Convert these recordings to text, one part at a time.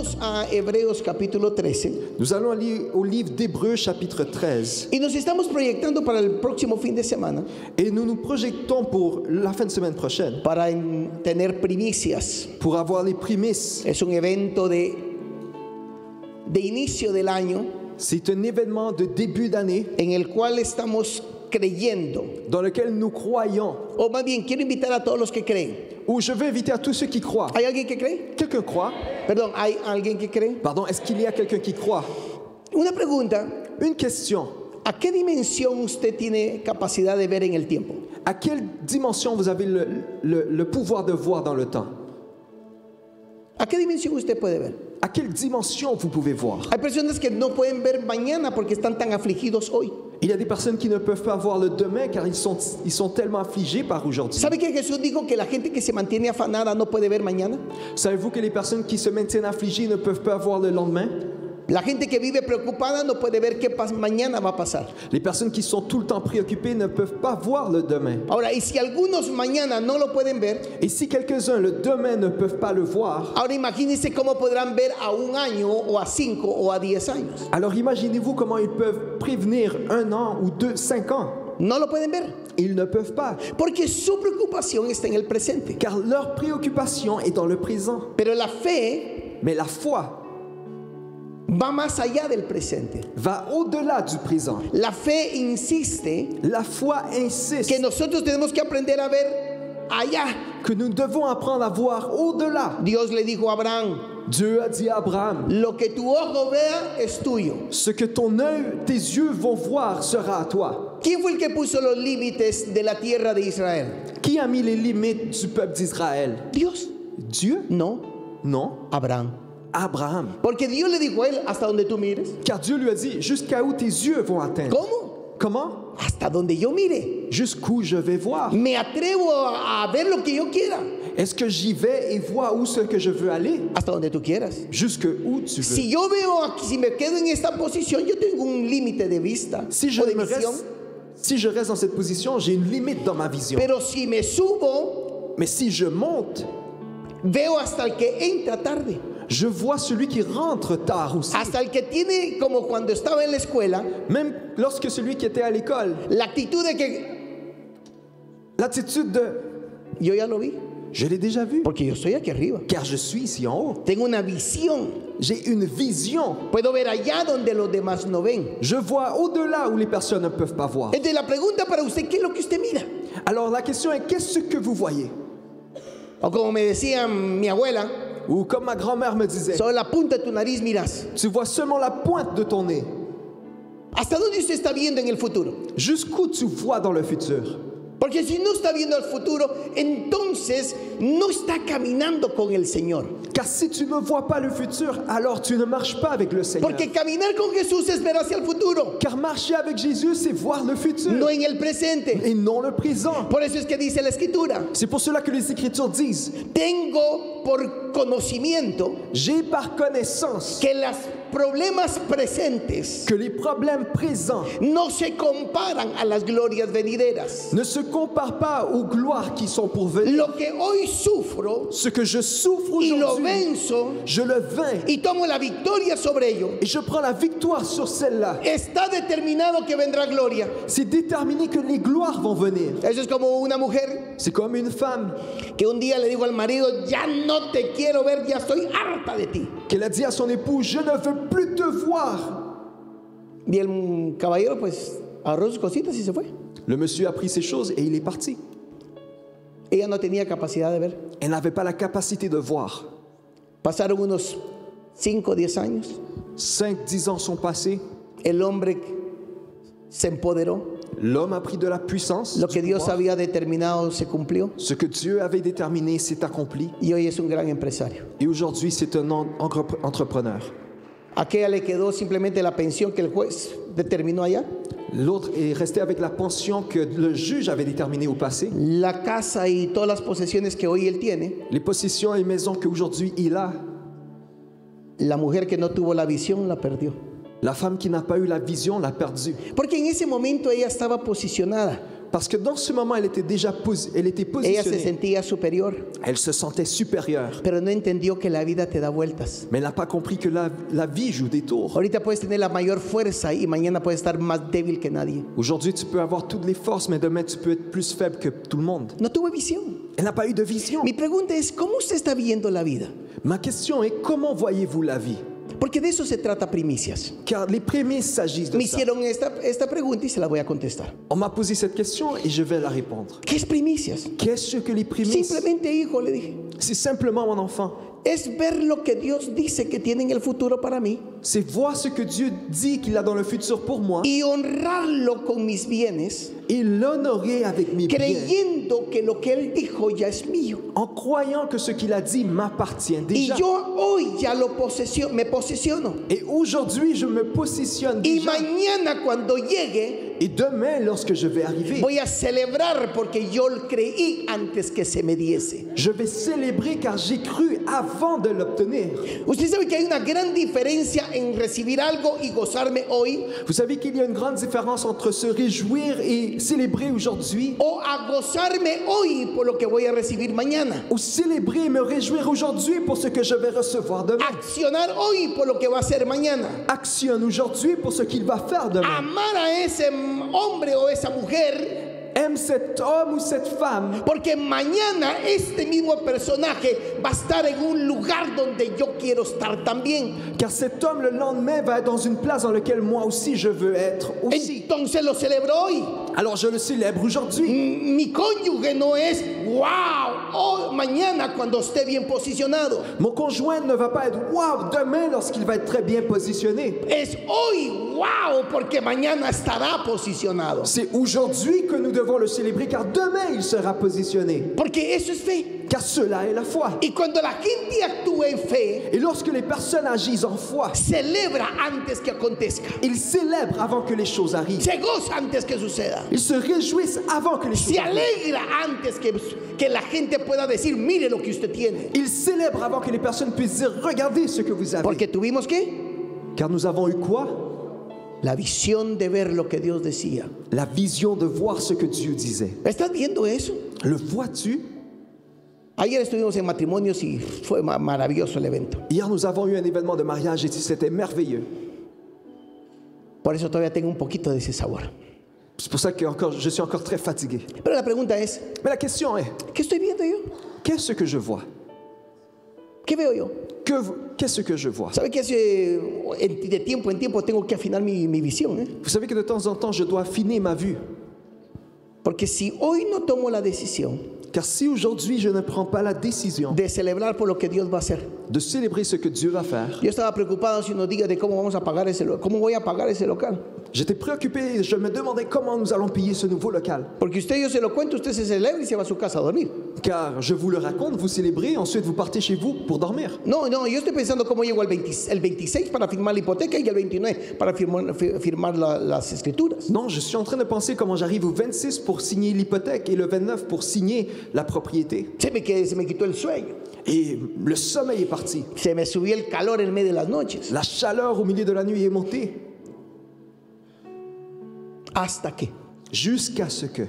Vayamos a Hebreos capítulo 13. Nous allons aller au livre d'Hébreux chapitre 13 Y nos estamos proyectando para el próximo fin de semana et nous nous projetons pour la fin de semaine prochaine para tener primicias. pour avoir les prémices. Es un evento de inicio del año C'est un événement de début d'année en el cual estamos creyendo. dans lequel nous croyons, O más bien, quiero invitar a todos los que creen. où je vais inviter à tous ceux qui croient. ¿Hay alguien que cree? Quelqu'un croit? Perdón, ¿hay alguien que cree? Pardon, est-ce qu'il y a quelqu'un qui croit? Una pregunta. Une question. ¿A qué dimensión usted tiene capacidad de ver en el tiempo? À quelle dimension vous avez le pouvoir de voir dans le temps? ¿A qué dimensión usted puede ver? À quelle dimension vous pouvez voir? Hay personas que no pueden ver mañana porque están tan afligidos hoy. Il y a des personnes qui ne peuvent pas voir le demain car ils sont tellement affligés par aujourd'hui. ¿Sabe que Jesús dijo que la gente que se mantiene afanada no puede ver mañana? Savez-vous que les personnes qui se maintiennent affligées ne peuvent pas voir le lendemain? La gente que vive preocupada no puede ver qué mañana va a pasar. Les personnes qui sont tout le temps préoccupées ne peuvent pas voir le demain. Ahora, y si algunos mañana no lo pueden ver, Et si quelques-uns le demain ne peuvent pas le voir, ahora imagínense cómo podrán ver a un año o a 5 o a 10 años. alors imaginez-vous comment ils peuvent prévenir 1 an ou 5 ans. No lo pueden ver Ils ne peuvent pas, porque su preocupación está en el presente. car leur préoccupation est dans le présent. Pero la fe Mais la foi va más allá del presente. va au-delà du présent. La fe insiste La foi insiste que nosotros tenemos que aprender a ver allá. que nous devons apprendre à voir au-delà. Dios le dijo a Abraham: Dieu a dit à Abraham, lo que tu ojo vea es tuyo. ce que ton œil, tes yeux vont voir sera à toi. ¿Quién fue el que puso los límites de la tierra de Israel? Qui a mis les limites du peuple d'Israël? Dios. Dieu? No, Non, Abraham. Abraham. Porque Dios le dijo a él: hasta donde tú mires. Car Dieu lui a dit, jusqu'à où tes yeux vont atteindre. ¿Cómo? Comment? Hasta donde yo mire. Jusqu'où je vais voir. Me atrevo a ver lo que yo quiera. Est-ce que j'y vais et vois où ce que je veux aller? Hasta donde tú quieras. Jusque où tu veux. Si yo veo aquí, si me quedo en esta posición, yo tengo un límite de vista Si je, o de me visión. si je reste dans cette position, j'ai une limite dans ma vision. Pero si me subo, Mais si je monte, veo hasta el que entra tarde. je vois celui qui rentre tard aussi. Hasta el que tiene, como cuando estaba en la escuela, Même lorsque celui qui était à l'école, la actitud de que l'attitude de yo ya lo vi, je l'ai déjà vu, porque yo estoy aquí arriba. car je suis ici en haut. Tengo una visión. J'ai une vision. Puedo ver allá donde los demás no ven. Je vois au-delà où les personnes ne peuvent pas voir. Entonces la pregunta para usted: ¿qué es lo que usted mira? Alors la question est, qu'est-ce que vous voyez? O como me decía mi abuela, Ou comme ma grand-mère me disait, sobre la punta de tu nariz miras. tu vois seulement la pointe de ton nez. ¿Hasta dónde usted está viendo en el futuro? Jusqu'où tu vois dans le futur. Porque si no está viendo el futuro, entonces no está caminando con el Señor. Car si tu ne vois pas le futur, alors tu ne marches pas avec le Seigneur. Porque caminar con Jesús es ver hacia el futuro, Car marcher avec Jésus, c'est voir le futur no en el presente. et non le présent. Por eso es que dice la Escritura: C'est pour cela que les Écritures disent, tengo por conocimiento j'ai par connaissance que los problemas presentes que les problèmes présents no se comparan a las glorias venideras. ne se comparent pas aux gloires qui sont pour venir. Lo que hoy sufro Ce que je souffre y lo aujourd'hui, venzo je le vains y tomo la victoria sobre ello, et je prends la victoire sur celle-là. está determinado que vendrá gloria. C'est déterminé que les gloires vont venir. Eso es como una mujer C'est comme une femme que un día le dijo al marido: ya no te quiero ver, ya estoy harta de ti. qu'elle a dit à son époux, je ne veux plus te voir. Y el caballero pues agarró sus cositas y se fue. Le monsieur a pris ses choses et il est parti. Ella no tenía capacidad de ver. Elle n'avait pas la capacité de voir. Pasaron unos 5 o 10 años. 5-10 ans sont passés. El hombre se empoderó. L'homme a pris de la puissance. Lo du que Dios pouvoir. había determinado se cumplió. Ce que Dieu avait déterminé s'est accompli. Y hoy es un gran empresario. Et aujourd'hui, c'est un entrepreneur. ¿A aquella le quedó simplemente la pensión que el juez determinó allá? L'autre est resté avec la pension que le juge avait déterminée au passé. La casa y todas las posesiones que hoy él tiene. Les possessions et maisons qu'aujourd'hui il a. La mujer que no tuvo la visión la perdió. La femme qui n'a pas eu la vision l'a perdue. Porque en ese momento ella estaba posicionada. Parce que dans ce moment, elle était déjà elle était Ella se positionnée. sentía superior, Elle se sentait supérieure. pero no entendió que la vida te da vueltas. Mais elle n'a pas compris que la vie joue des tours. Ahorita puedes tener la mayor fuerza y mañana puedes estar más débil que nadie. Aujourd'hui, tu peux avoir toutes les forces, mais demain, tu peux être plus faible que tout le monde. No tuve visión. Elle n'a pas eu de vision. Mi pregunta es, ¿cómo usted está viendo la vida? Ma question est, comment voyez-vous la vie? Porque de eso se trata Primicias. Car les prémices s'agissent de Me ça. hicieron esta pregunta y se la voy a contestar. On m'a posé cette question et je vais la répondre. ¿Qué es Primicias? Qu'est-ce que les prémices? Simplemente, hijo, le dije, C'est simplement, mon enfant, es ver lo que Dios dice que tiene en el futuro para mí c'est voir ce que Dieu dit qu'il a dans le futur pour moi y honrarlo con mis bienes, et l'honorer avec mes biens, creyendo que lo que Él dijo ya es mío. en croyant que ce qu'il a dit m'appartient Y déjà. yo hoy ya me posiciono. Et aujourd'hui, je me positionne Y déjà. mañana cuando llegue, Et demain, lorsque je vais arriver, voy a celebrar porque yo creí antes que se me diese. je vais célébrer car j'ai cru avant de l'obtenir. Usted sabe que hay una gran diferencia en recibir algo y gozarme hoy, Vous savez qu'il y a une grande différence entre se réjouir et célébrer aujourd'hui, o a gozarme hoy por lo que voy a recibir mañana. ou célébrer et me réjouir aujourd'hui pour ce que je vais recevoir demain. Accionar hoy por lo que va a ser mañana. Actionne aujourd'hui pour ce qu'il va faire demain. Amar a ese hombre o esa mujer, Aime cet homme ou cette femme, porque mañana este mismo personaje va a estar en un lugar donde yo quiero estar también. car cet homme le lendemain va être dans une place dans laquelle moi aussi je veux être aussi. Entonces lo celebro hoy. Alors je le célèbre aujourd'hui. Mi cónyuge no es wow, oh, mañana cuando esté bien posicionado. Mon conjoint ne va pas être wow demain lorsqu'il va être très bien positionné. Es hoy wow porque mañana estará posicionado. C'est aujourd'hui que nous devons le célébrer car demain il sera positionné. Porque eso es fe. Car cela est la foi. Y cuando la gente actúa en fe, Et lorsque les personnes agissent en foi, celebra antes que acontezca. ils célèbrent avant que les choses arrivent. Se goza antes que suceda. Ils se réjouissent avant que les choses Se arrivent. alegra antes que la gente pueda decir, mire lo que usted tiene. Ils célèbrent avant que les personnes puissent dire regardez ce que vous avez. Porque tuvimos que Car nous avons eu quoi? la visión de ver lo que Dios decía. La vision de voir ce que Dieu disait. ¿Estás viendo eso? Le vois-tu? Ayer estuvimos en matrimonios y fue maravilloso el evento. Hier, nous avons eu un événement de mariage et c'était merveilleux. Por eso todavía tengo un poquito de ese sabor. C'est pour ça que je suis encore très fatigué. Pero la pregunta es, Mais la question est, ¿qué estoy viendo yo? qu'est-ce que je vois? ¿Qué veo yo? Qu'est-ce que je vois? ¿Sabe que de tiempo en tiempo tengo que afinar mi visión? Vous savez que de temps en temps, je dois affiner ma vue. Porque si hoy no tomo la decisión Car si aujourd'hui, je ne prends pas la décision de celebrar por lo que Dios va a hacer. de célébrer ce que Dieu va faire, Yo estaba preocupado hace unos días de cómo voy a pagar ese local. j'étais préoccupé et je me demandais comment nous allons payer ce nouveau local. Porque yo se lo cuento, usted se celebra y se va a su casa a dormir. Car je vous le raconte, vous célébrez, ensuite vous partez chez vous pour dormir. No, yo estoy pensando cómo llego el 26 para firmar la hipoteca y el 29 para firmar las escrituras. Non, je suis en train de penser comment j'arrive au 26 pour signer l'hypothèque et le 29 pour signer la propriété. Se me quitó el sueño. Et le sommeil est parti. Se me subió el calor en medio de las noches. La chaleur au milieu de la nuit est montée. Hasta que Jusqu'à ce que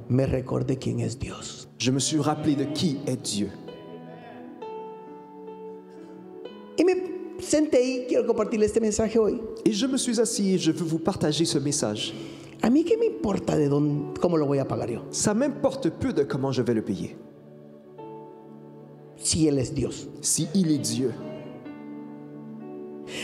me recordé quién es Dios. je me suis rappelé de qui est Dieu. Y me senté y quiero compartirle este mensaje hoy. Et je me suis assis et je veux vous partager ce message. A mí qué me importa cómo lo voy a pagar yo, Ça m'importe peu de comment je vais le payer. si Él es Dios. Si il est Dieu,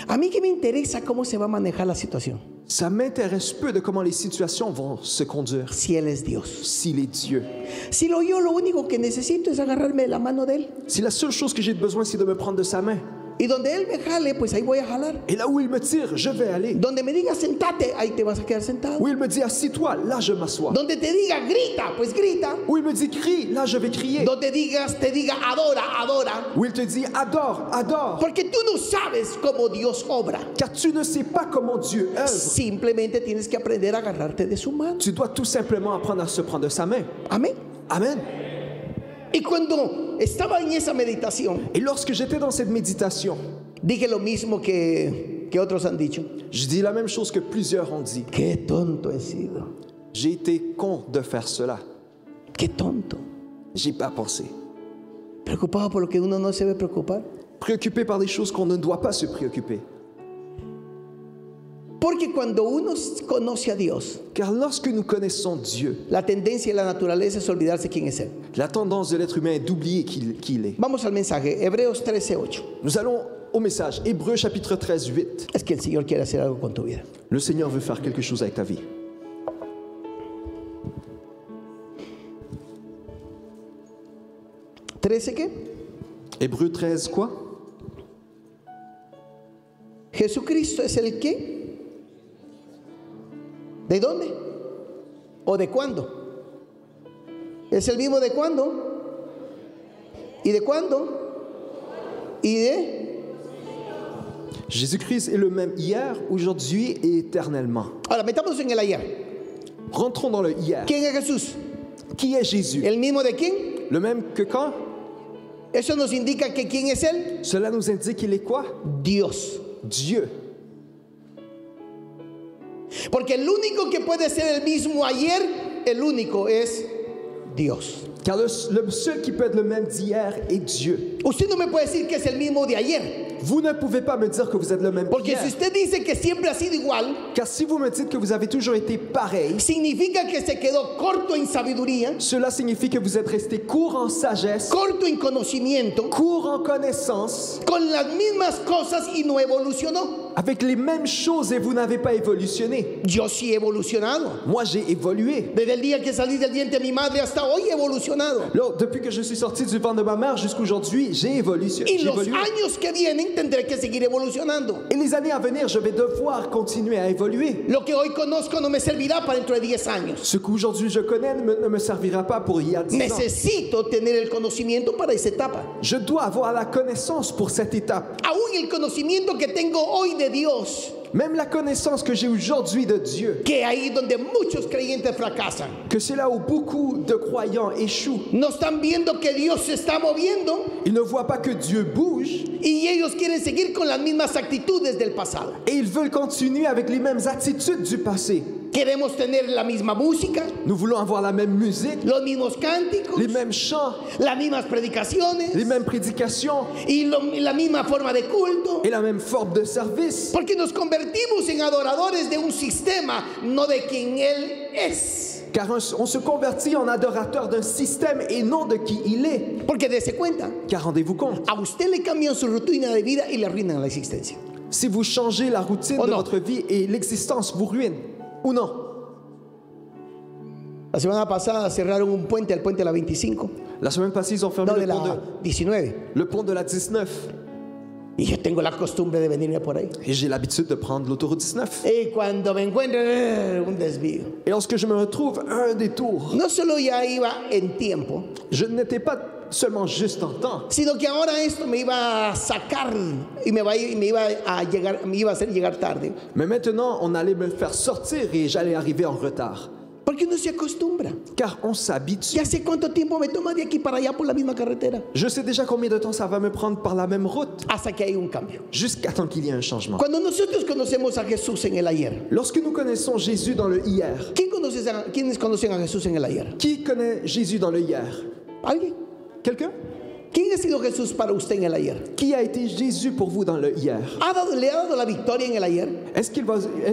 A mí qué me interesa cómo se va a manejar la situación, ça m'intéresse peu de comment les situations vont se conduire. si Él es Dios. S'il est Dieu. Si yo lo único que necesito es agarrarme de la mano de Él. Si la seule chose que j'ai besoin, c'est de me prendre de sa main. Y donde Él me jale, pues ahí voy a jalar. Et là où il me tire, je vais aller. Donde me diga sentate, ahí te vas a quedar sentado. Où il me dit assis-toi, là je m'assois. Donde te diga grita, pues grita. Où il me dit crie, là je vais crier. Donde te diga adora. Où il te dit adore, adore. Porque tú no sabes cómo Dios obra. Car tu ne sais pas comment Dieu œuvre. Simplemente tienes que aprender a agarrarte de su mano. Tu dois tout simplement apprendre à se prendre de sa main. Amén. Amen. Y cuando estaba en esa meditación, Et lorsque j'étais dans cette méditation, dije lo mismo que otros han dicho. je dis la même chose que plusieurs ont dit. Qué tonto he sido. J'ai été con de faire cela. Qué tonto. J'ai pas pensé. Preocupado por lo que uno no se debe preocupar. Préoccupé par des choses qu'on ne doit pas se préoccuper. Porque cuando uno conoce a Dios, Car lorsque nous connaissons Dieu, la tendencia de la naturaleza es olvidarse quién es Él. la tendance de l'être humain est d'oublier qui il est. Vamos al mensaje, Hebreos 13:8. Nous allons au message. Hébreux chapitre 13, 8. Es que el Señor quiere hacer algo con tu vida. Le Seigneur veut faire quelque chose avec ta vie. ¿13 qué? Hébreux 13, quoi? Jesucristo es el qué. ¿De dónde? ¿O de cuándo? ¿Es el mismo de cuándo? ¿Y de cuándo? ¿Y de? Jésus-Christ est le même hier, aujourd'hui et éternellement. Ahora, metámonos en el ayer. Rentrons dans le hier. ¿Quién es Jesús? Qui est Jésus? ¿El mismo de quién? Le même que quand? Eso nos indica que ¿quién es Él? Cela nous indique qu'il est quoi? Dios. Dieu. Porque el único que puede ser el mismo ayer, el único es Dios. Car le seul qui peut être le même d'hier est Dieu. Usted no me puede decir que es el mismo de ayer. Vous ne pouvez pas me dire que vous êtes le même Porque d'hier. si usted dice que siempre ha sido igual, Car si vous me dites que vous avez toujours été pareil, significa que se quedó corto en sabiduría, cela signifie que vous êtes resté court en sagesse, corto en conocimiento, court en connaissance, con las mismas cosas y no evolucionó. avec les mêmes choses et vous n'avez pas évolutionné. Yo sí he evolucionado. Moi, j'ai évolué. Desde el día que salí del vientre de mi madre hasta hoy he evolucionado. Là, depuis que je suis sorti du ventre de ma mère jusqu'à aujourd'hui, j'ai évolué. Y los años que vienen tendré que seguir evolucionando. Et les années à venir, je vais devoir continuer à évoluer. Lo que hoy conozco no me servirá para dentro de 10 años. Ce qu'aujourd'hui je connais ne me servira pas pour il y a 10 ans. Necesito tener el conocimiento para esa etapa. Je dois avoir la connaissance pour cette étape. Aún el conocimiento que tengo hoy de Dios, Même la connaissance que j'ai aujourd'hui de Dieu, que ahí donde muchos creyentes fracasan. que c'est là où beaucoup de croyants échouent. No están viendo que Dios se está moviendo Ils ne voient pas que Dieu bouge y ellos quieren seguir con las mismas actitudes del pasado. et ils veulent continuer avec les mêmes attitudes du passé. Queremos tener la misma música, Nous voulons avoir la même musique, los mismos cánticos, les mêmes chants, las mismas predicaciones les mêmes prédications y la misma forma de culto. et la même forme de service. Porque nos convertimos en adoradores de un sistema, no de quien Él es. Car on se convertit en adorateur d'un système et non de qui il est. Porque dése cuenta, Car rendez-vous compte, a usted le cambian su rutina de vida y le arruinan la existencia. si vous changez la routine Oh de non. votre vie et l'existence vous ruine, ou non? La semana pasada cerraron un puente, el puente de la 25, La semaine passée, ils ont fermé no, de le pont la 19. le pont de la 19. Y yo tengo la costumbre de venirme por ahí. Et j'ai l'habitude de prendre l'autoroute 19. Y cuando me encuentro, un desvío. Et lorsque je me retrouve à un détour, No solo ya iba en tiempo, je n'étais pas seulement juste en temps, sino que ahora esto me iba a sacar y me iba a hacer llegar tarde. mais maintenant, on allait me faire sortir et j'allais arriver en retard. Porque uno se acostumbra. Car on s'habitue. Ya sé cuánto tiempo me toma de aquí para allá por la misma carretera. Je sais déjà combien de temps ça va me prendre par la même route, Hasta que hay un cambio. jusqu'à temps qu'il y ait un changement. Cuando nosotros conocemos a Jesús en el ayer, Lorsque nous connaissons Jésus dans le hier, ¿quiénes conocen a Jesús en el ayer? qui connaît Jésus dans le hier? ¿Alguien? Quelqu'un? ¿Quién ha sido Jesús para usted en el ayer? Qui a été Jésus pour vous dans le hier? ¿Le ha dado la victoria en el ayer? Est-ce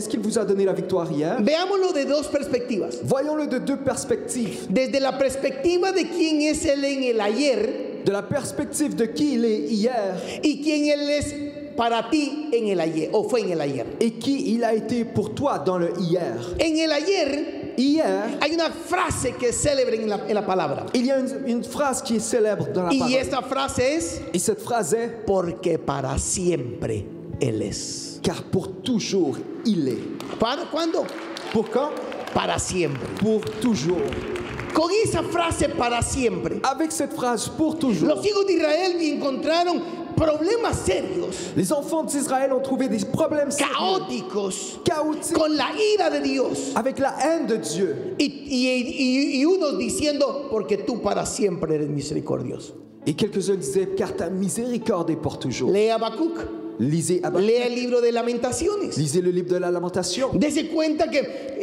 qu'il vous a donné la victoire hier? Veámoslo de dos perspectivas. Voyons-le de deux perspectives. Desde la perspectiva de quién es Él en el ayer De la perspective de qui il est hier y quién Él es para ti en el ayer, o fue en el ayer. et qui il a été pour toi dans le hier. En el ayer Hier, hay una frase que es célebre en la palabra. il y a une phrase qui est célèbre dans la Y parole. esta frase es, Et cette phrase est porque para siempre Él es. car pour toujours il est. ¿Para cuándo? Pour quand? Para siempre. Pour toujours. Con esa frase para siempre, Avec cette phrase pour toujours, los hijos de Israel encontraron problemas serios, les enfants d'Israël ont trouvé des problèmes sérieux, caóticos, chaotiques, con la ira de Dios. avec la haine de Dieu. Y unos diciendo, porque tú para siempre eres misericordioso. Et quelques-uns disaient, car ta miséricorde est pour toujours. Lee Habacuc, Lisez Habacuc. Lea el libro de Lamentaciones. Lisez le livre de la Lamentation. Dese cuenta que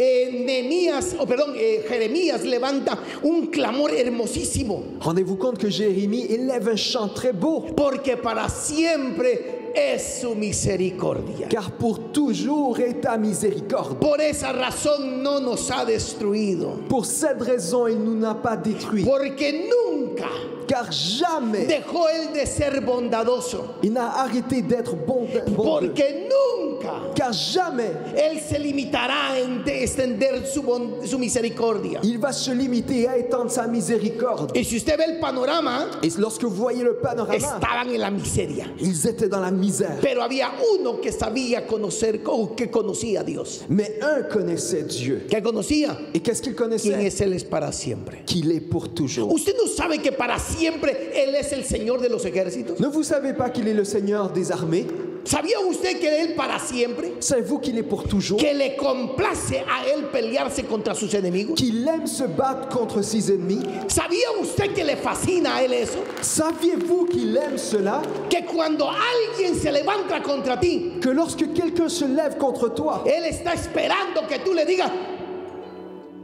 Jeremías levanta un clamor hermosísimo. Rendez-vous compte que Jérémie élève un chant très beau. Porque para siempre es su misericordia. Car pour toujours est ta miséricorde. Por esa razón no nos ha destruido. Pour cette raison, il nous n'a pas détruits. Porque nunca Car jamais dejó él de ser bondadoso. il n'a arrêté d'être bon. Porque nunca Car jamais él se limitará a extender su misericordia. il va se limiter à étendre sa miséricorde. Y si usted ve el panorama, Et lorsque vous voyez le panorama, estaban en la miseria. ils étaient dans la misère. Pero había uno que sabía conocer, o que conocía a Dios. Mais un connaissait Dieu. ¿Qué conocía? Et qu'est-ce qu'il ¿Quién connaissait? es Él? Es para siempre. Qu'il est pour toujours. ¿Usted no sabe que para siempre Él es el Señor de los ejércitos? Ne vous savez pas qu'il est le Seigneur des armées? ¿Sabía usted que Él para siempre? Savez-vous qu'il est pour toujours? Que le complace a Él pelearse contra sus enemigos. Qu'il aime se battre contre ses ennemis? ¿Sabía usted que le fascina a Él eso? Saviez-vous qu'il aime cela? Que cuando alguien se levanta contra ti, Que lorsque quelqu'un se lève contre toi, Él está esperando que tú le digas,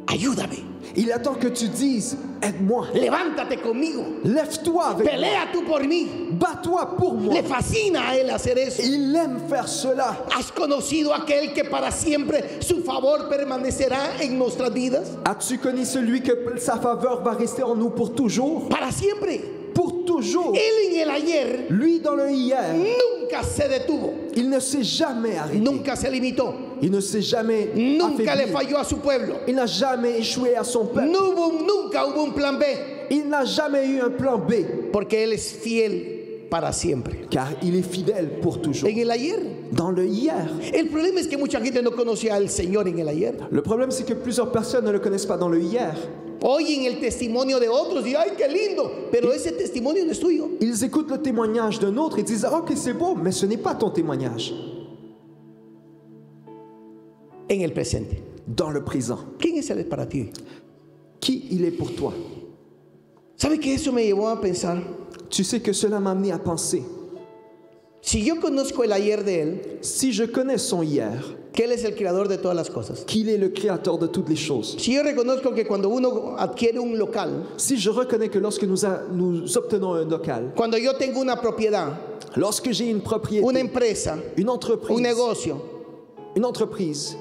ayúdame, il attend que tu dises, aide-moi, levántate conmigo, lève-toi avec moi, pelea tú por mí. bats-toi pour moi. Le fascina a Él hacer eso. Il aime faire cela. ¿Has conocido a aquel que para siempre su favor permanecerá en nuestras vidas? As-tu connu celui que sa faveur va rester en nous pour toujours? Para siempre. Pour toujours. Él en el ayer Lui dans le hier, nunca se detuvo, il ne s'est jamais arrêté. nunca se limitó, Il ne s'est jamais nunca le affaibli. falló a su pueblo. Il n'a jamais échoué à son peuple. Nunca hubo un plan B, Il n'a jamais eu un plan B, porque Él es fiel para siempre. car il est fidèle pour toujours. En el ayer. Dans le hier. El problema es que mucha gente no conocía al Señor en el ayer. Le problème, c'est que plusieurs personnes ne le connaissent pas dans le hier. Oyen el testimonio de otros y ¡ay, qué lindo! Pero ese testimonio no es tuyo. Ils écoutent le témoignage d'un autre et disent « Ok, c'est beau, mais ce n'est pas ton témoignage. En el presente. » Dans le présent. ¿Quién es Él para ti? Qui il est pour toi? ¿Sabe que eso me llevó a pensar? Tu sais que cela m'a amené à penser. Si yo conozco el ayer de Él, Si je connais son hier, que Él es el creador de todas las cosas. qu'il est le créateur de toutes les choses. Si yo reconozco que cuando uno adquiere un local, Si je reconnais que lorsque nous obtenons un local, cuando yo tengo una propiedad, lorsque j'ai une propriété, una empresa, une entreprise, un negocio, une entreprise,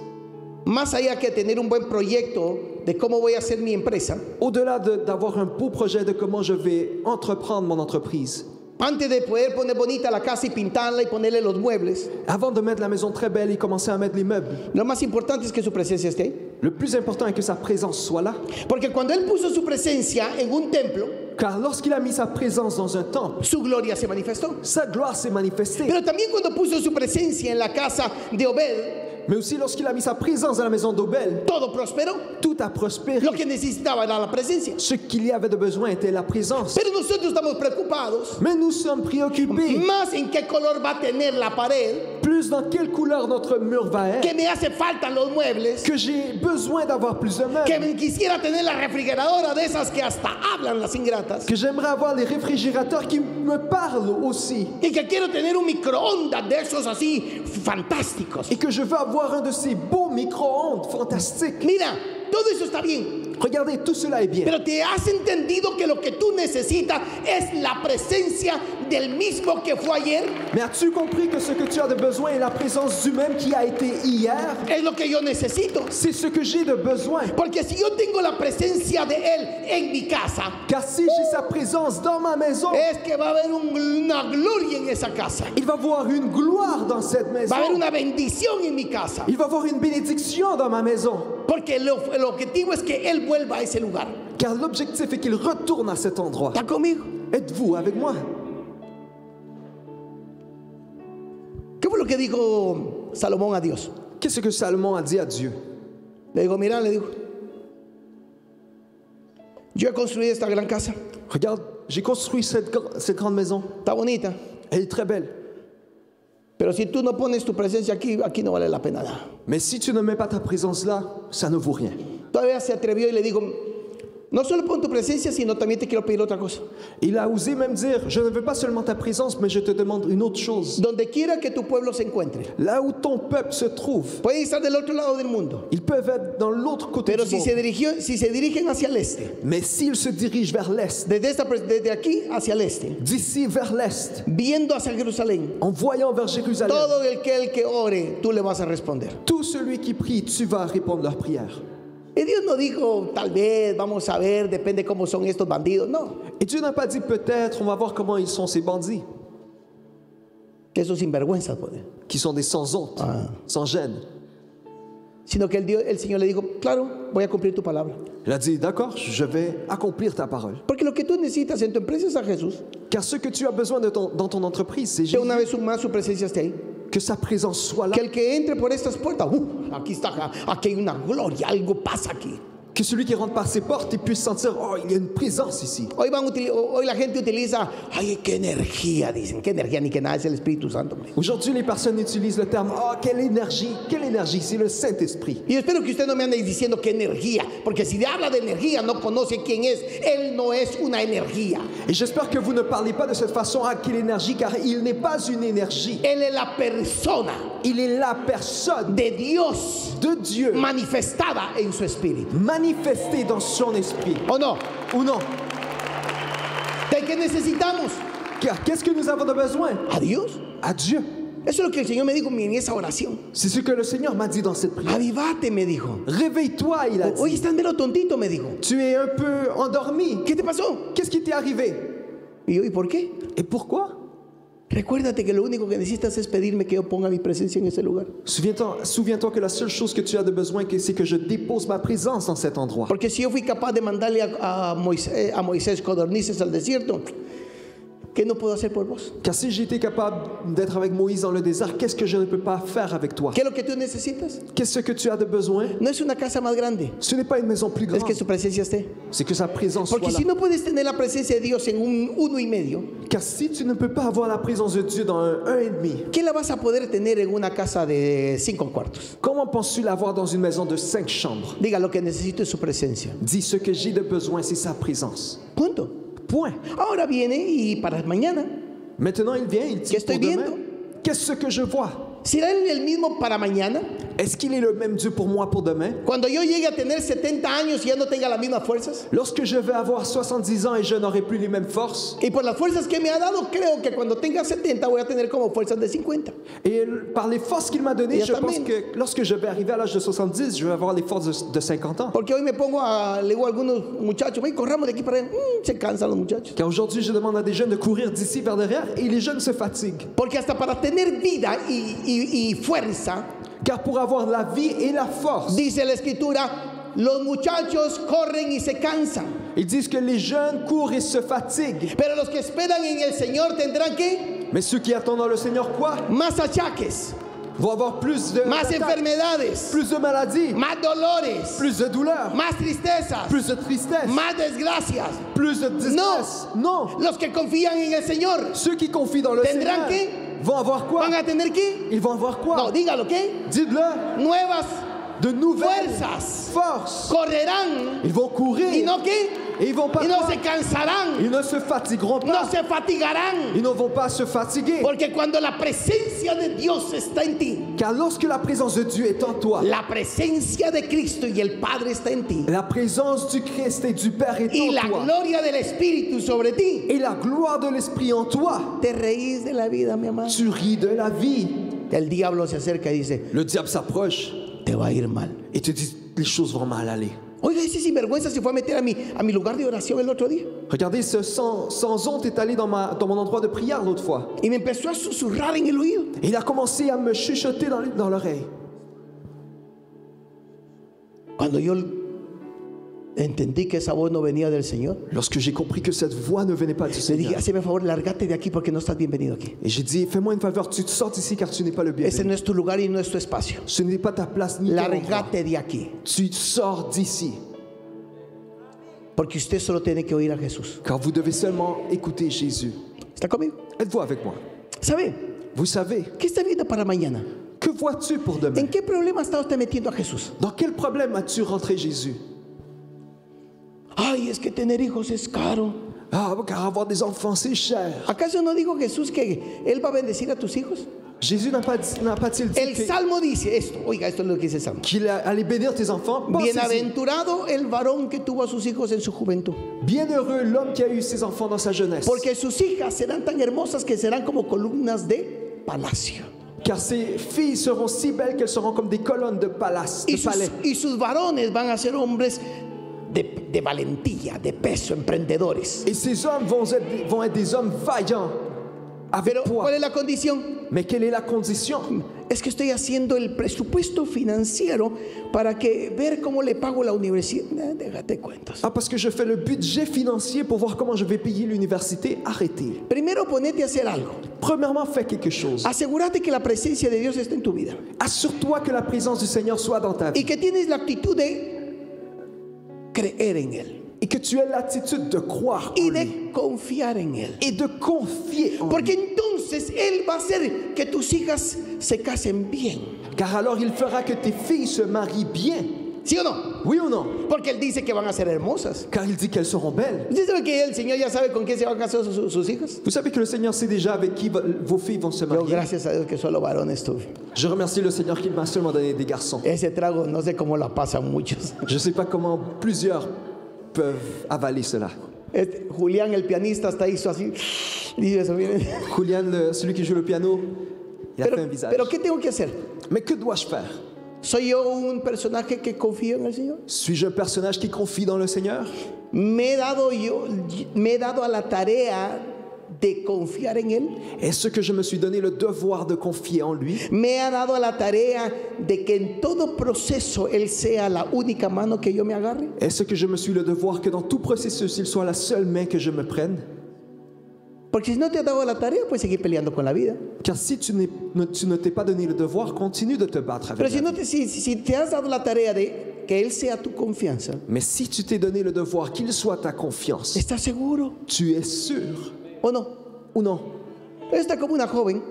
más allá que tener un buen proyecto de cómo voy a hacer mi empresa, au-delà d'avoir un beau projet de comment je vais entreprendre mon entreprise, antes de poder poner bonita la casa y pintarla y ponerle los muebles, avant de mettre la maison très belle et commencer à mettre les meubles, lo más importante es que su presencia esté ahí. le plus important est que sa présence soit là. Porque cuando Él puso su presencia en un templo, Car lorsqu'il a mis sa présence dans un temple, su gloria se manifestó. sa gloire s'est manifestée. Pero también cuando puso su presencia en la casa de Obed, Mais aussi lorsqu'il a mis sa présence dans la maison d'Obel, todo prosperó. tout a prospéré. Lo que necesitaba era la presencia. Ce qu'il y avait de besoin était la présence. Pero nosotros estamos preocupados Mais nous sommes préoccupés más en qué color va a tener la pared, plus dans quelle couleur notre mur va être, que me hace falta los muebles, que j'ai besoin d'avoir plus de que meubles, me quisiera tener la refrigeradora de esas que hasta hablan las ingratas, que j'aimerais avoir les réfrigérateurs qui me parlent aussi, y que quiero tener un microondas de esos así fantásticos. et que je veux avoir un de ces beaux micro-ondes fantastiques. Mira, todo eso está bien, Regardez, tout cela est bien. pero te has entendido que lo que tú necesitas es la presencia del mismo que fue ayer. Mais as-tu compris que ce que tu as de besoin est la présence du même qui a été hier? Es lo que yo necesito. C'est ce que j'ai de besoin. Porque si yo tengo la presencia de Él en mi casa, Car si j'ai sa présence dans ma maison, es que va a haber una gloria en esa casa. il va voir une gloire dans cette maison. Va a haber una bendición en mi casa. Il va voir une bénédiction dans ma maison. Porque el objetivo es que Él vuelva a ese lugar. Car l'objectif est qu'il retourne à cet endroit. ¿Está conmigo? Êtes-vous avec moi? ¿Qué fue lo que dijo Salomón a Dios? Qu'est-ce que Salomon a dit à Dieu? Le dijo, mira, le dijo, yo he construido esta gran casa. Regarde, j'ai construit cette grande maison. Está bonita. Elle est très belle. Pero si tú no pones tu presencia aquí, aquí no vale la pena nada. Mais si tu ne mets pas ta présence là, ça ne vaut rien. Todavía se atrevió y le dijo, No solo por tu presencia, sino también te quiero pedir otra cosa. Il a osé même dire, je ne veux pas seulement ta présence, mais je te demande une autre chose. Donde quiera que tu pueblo se encuentre. Là où ton peuple se trouve, Pueden estar del otro lado del mundo. ils peuvent être dans l'autre côté Pero du si monde. se dirigen hacia el este, Mais s'ils se dirigent vers l'est, desde aquí hacia el este, d'ici vers l'est, viendo hacia Jerusalén, en voyant vers Jérusalem, todo el que ore, tú le vas a responder. tout celui qui prie, tu vas répondre leur prière. Y Dios no dijo, tal vez, vamos a ver, depende cómo son estos bandidos. No, Et Dieu n'a pas dit peut-être, on va voir comment ils sont ces bandits, que esos sinvergüenzas, pues. qui sont des sans honte, sans gêne. Sino que el Señor le dijo, claro, voy a cumplir tu palabra. Il a dit, d'accord, je vais accomplir ta parole. Porque lo que tú necesitas en tu empresa es a Jesús. Car ce que tu as besoin dans ton entreprise, c'est Que Jésus. una vez más su presencia esté ahí. Que sa présence soit là. Que el que entre por estas puertas, aquí está, aquí hay una gloria, algo pasa aquí. Que celui qui rentre par ces portes, il puisse sentir, oh, il y a une présence ici. Hoy la gente utiliza, ay, qué energía, dicen, qué energía, ni que nada, es el Espíritu Santo. Hombre. Aujourd'hui, les personnes utilisent le terme, oh, quelle énergie, c'est le Saint-Esprit. Y yo espero que usted no me ande diciendo qué energía, porque si habla de energía no conoce quién es, él no es una energía. Et j'espère que vous ne parlez pas de cette façon, ah, quelle énergie, car il n'est pas une énergie. Él es la persona Il est la personne de Dios de Dieu manifestada en su espíritu. manifestée dans son esprit. ¿O no? Ou non? ¿De qué necesitamos? Car qu'est-ce que nous avons de besoin? A Dios. À Dieu. Eso es lo que el Señor me dijo en esa oración. C'est ce que le Seigneur m'a dit dans cette prière. Avivate, me dijo. Réveille-toi, il a dit. Oye, estás mero tontito, me dijo. Tu es un peu endormi. ¿Qué te pasó? Qu'est-ce qui t'est arrivé? Y yo, ¿y por qué? Et pourquoi? Recuérdate que lo único que necesitas es pedirme que yo ponga mi presencia en ese lugar. Souviens-toi que la seule chose que tu as de besoin, c'est que je dépose ma présence dans cet endroit. Porque si yo fui capaz de mandarle a Moisés codornices al desierto, ¿qué no puedo hacer por vos? Car si j'ai été capable d'être avec Moïse dans le désert, qu'est-ce que je ne peux pas faire avec toi? ¿Qué es lo que tú necesitas? Qu'est-ce que tu as de besoin? No es una casa más grande, Ce n'est pas une maison plus es grande, que su presencia esté. c'est que sa présence soit Porque là. si no puedes tener la presencia de Dios en un 1,5, Car si tu ne peux pas avoir la présence de Dieu dans un 1,5, ¿qué la vas a poder tener en una casa de 5 cuartos? comment penses-tu l'avoir dans une maison de 5 chambres? Diga, lo que necesito es su presencia. Dis, ce que j'ai de besoin, c'est sa présence. Punto. Point. Ahora viene y para mañana, Maintenant, il vient, il dit ¿Qué estoy pour demain, viendo? qu'est-ce que je vois? ¿será él el mismo para mañana? Est-ce qu'il est le même Dieu pour moi pour demain? Cuando yo llegue a tener 70 años y ya no tenga las mismas fuerzas. Lorsque je vais avoir 70 ans et je n'aurai plus les mêmes forces, Y por las fuerzas que me ha dado, creo que cuando tenga 70 voy a tener como fuerzas de 50. et par les forces qu'il m'a données, Et je pense también. que lorsque je vais arriver à l'âge de 70, je vais avoir les forces de 50 ans. Porque hoy me pongo le digo a algunos muchachos, ven, corramos de aquí para allá. Se cansan los muchachos. Car aujourd'hui, je demande à des jeunes de courir d'ici vers derrière et les jeunes se fatiguent. Porque hasta para tener vida y fuerza, Car pour avoir la vie et la force, dice la escritura, los muchachos corren y se cansan. ils disent que les jeunes courent et se fatiguent. Pero los que esperan en el Señor tendrán que Mais ceux qui attendent dans le Seigneur, quoi? más achaques, Vont avoir plus de más d'attaques, enfermedades, plus de maladies, más dolores, plus de douleurs, más tristezas, plus de tristesse, más desgracias. plus de distress. Non. Los que confían en el Señor Ceux qui confient dans le tendrán Seigneur que vont avoir quoi? van a tener que, Ils vont avoir quoi? no, dígalo que, Dites-le. nuevas De nouvelles fuerzas, forces. correrán Ils vont courir. y no que, Et ils vont pas y no quoi? se cansarán, Ils ne se fatigueront no pas. se fatigarán, Ils ne vont pas se fatiguer. porque cuando la presencia de Dios está en ti, Car lorsque la présence de Dieu est en toi, la presencia de Cristo y el Padre está en ti, la présence du Christ et du Père est y en la toi, gloria del Espíritu sobre ti, et la gloire de l'Esprit en toi, te reís de la vida, mi amado. tu ris de la vie. El diablo se acerca y dice, Le diable s'approche te va a ir mal. et te dit les choses vont mal aller. Oiga, ese sinvergüenza se fue a meter a mi lugar de oración el otro día Regardez, ce sans honte est allé dans mon endroit de prière l'autre fois. y me empezó a susurrar en el oído. Et il a commencé à me chuchoter dans l'oreille. Cuando yo entendí que esa voz no venía del Señor, Lorsque j'ai compris que cette voix ne venait pas du le Seigneur, dije, hazme favor, largate de aquí porque no estás bienvenido aquí. et j'ai dit, fais-moi une faveur, tu te sortes ici car tu n'es pas le Ese bienvenu. no es tu lugar y no es tu espacio. Ce n'est pas ta place ni ton endroit. Largate de aquí. Tu sors d'ici, Porque usted solo tiene que oír a Jesús. car vous devez seulement écouter Jésus. ¿Está conmigo? Êtes-vous avec moi? ¿Sabe? Vous savez, ¿Qué está viendo para mañana? que vois-tu pour demain? ¿En qué problema está usted metiendo a Jesús? Dans quel problème as-tu rentré Jésus? Ay, es que tener hijos es caro. Ah, car avoir des enfants, c'est cher. ¿Acaso no dijo Jesús que Él va a bendecir a tus hijos? Jésus n'a pas-il dit El Salmo dice esto. Oiga, esto es lo que dice el Salmo. qu'il allait bénir tes enfants? Pensez-y. Bienaventurado el varón que tuvo a sus hijos en su juventud. Bienheureux l'homme qui a eu ses enfants dans sa jeunesse. Porque sus hijas serán tan hermosas que serán como columnas de palacio. Car ses filles seront si belles qu'elles seront comme des colonnes de palais. Y sus varones van a ser hombres de valentía, de peso, emprendedores. Et ces hommes vont être des hommes vaillants, avec Pero poids. ¿cuál es la condición? Mais quelle est la condition? Es que estoy haciendo el presupuesto financiero para que ver cómo le pago la universidad. Déjate cuentos. Ah, parce que je fais le budget financier pour voir comment je vais payer l'université. Arrêtez. Primero ponete a hacer algo. Premièrement, fais quelque chose. Asegúrate que la presencia de Dios está en tu vida Assure-toi que la présence du Seigneur soit dans ta vie y que tienes la actitud de creer en Él et que tu aies l'attitude de croire en y lui de confiar en Él. et de confier en lui. Porque entonces Él va a hacer que tus hijas se casen bien. Car alors il fera que tes filles se marient bien. ¿Sí o no? Oui ou non? Porque Él dice que van a ser hermosas. Car il dit qu'elles seront belles. ¿Usted sabe que el Señor ya sabe con quién se van a casar sus hijas? Vous savez que le Seigneur sait déjà avec qui vos filles vont se Yo, marier. gracias a Dios que solo varones tuve. Je remercie le Seigneur qui m'a seulement donné des garçons. Ese trago no sé cómo la pasan muchos. Je ne sais pas comment plusieurs peuvent avaler cela. Julián, el pianista, hasta hizo así. Dice eso, miren. Julian, celui qui joue le piano, il a fait un visage. Pero ¿qué tengo que hacer? Mais que dois-je faire? ¿Soy yo un personaje que confío en el Señor? Suis-je un personnage qui confie dans le Seigneur? Me he dado a la tarea de confiar en Él. Est-ce que je me suis donné le devoir de confier en lui? Me he dado a la tarea de que en todo proceso Él sea la única mano que yo me agarre. Est-ce que je me suis le devoir que dans tout processus, il soit la seule main que je me prenne? Porque si no te has dado a la tarea, puedes seguir peleando con la vida. Car si tu ne t'es pas donné le devoir, continue de te battre Pero avec si, la no vie. si te has dado la tarea de que Él sea tu confianza, Mais si tu t'es donné le devoir qu'il soit ta confiance, ¿estás seguro tu es sûr o no? ou non? Está como una joven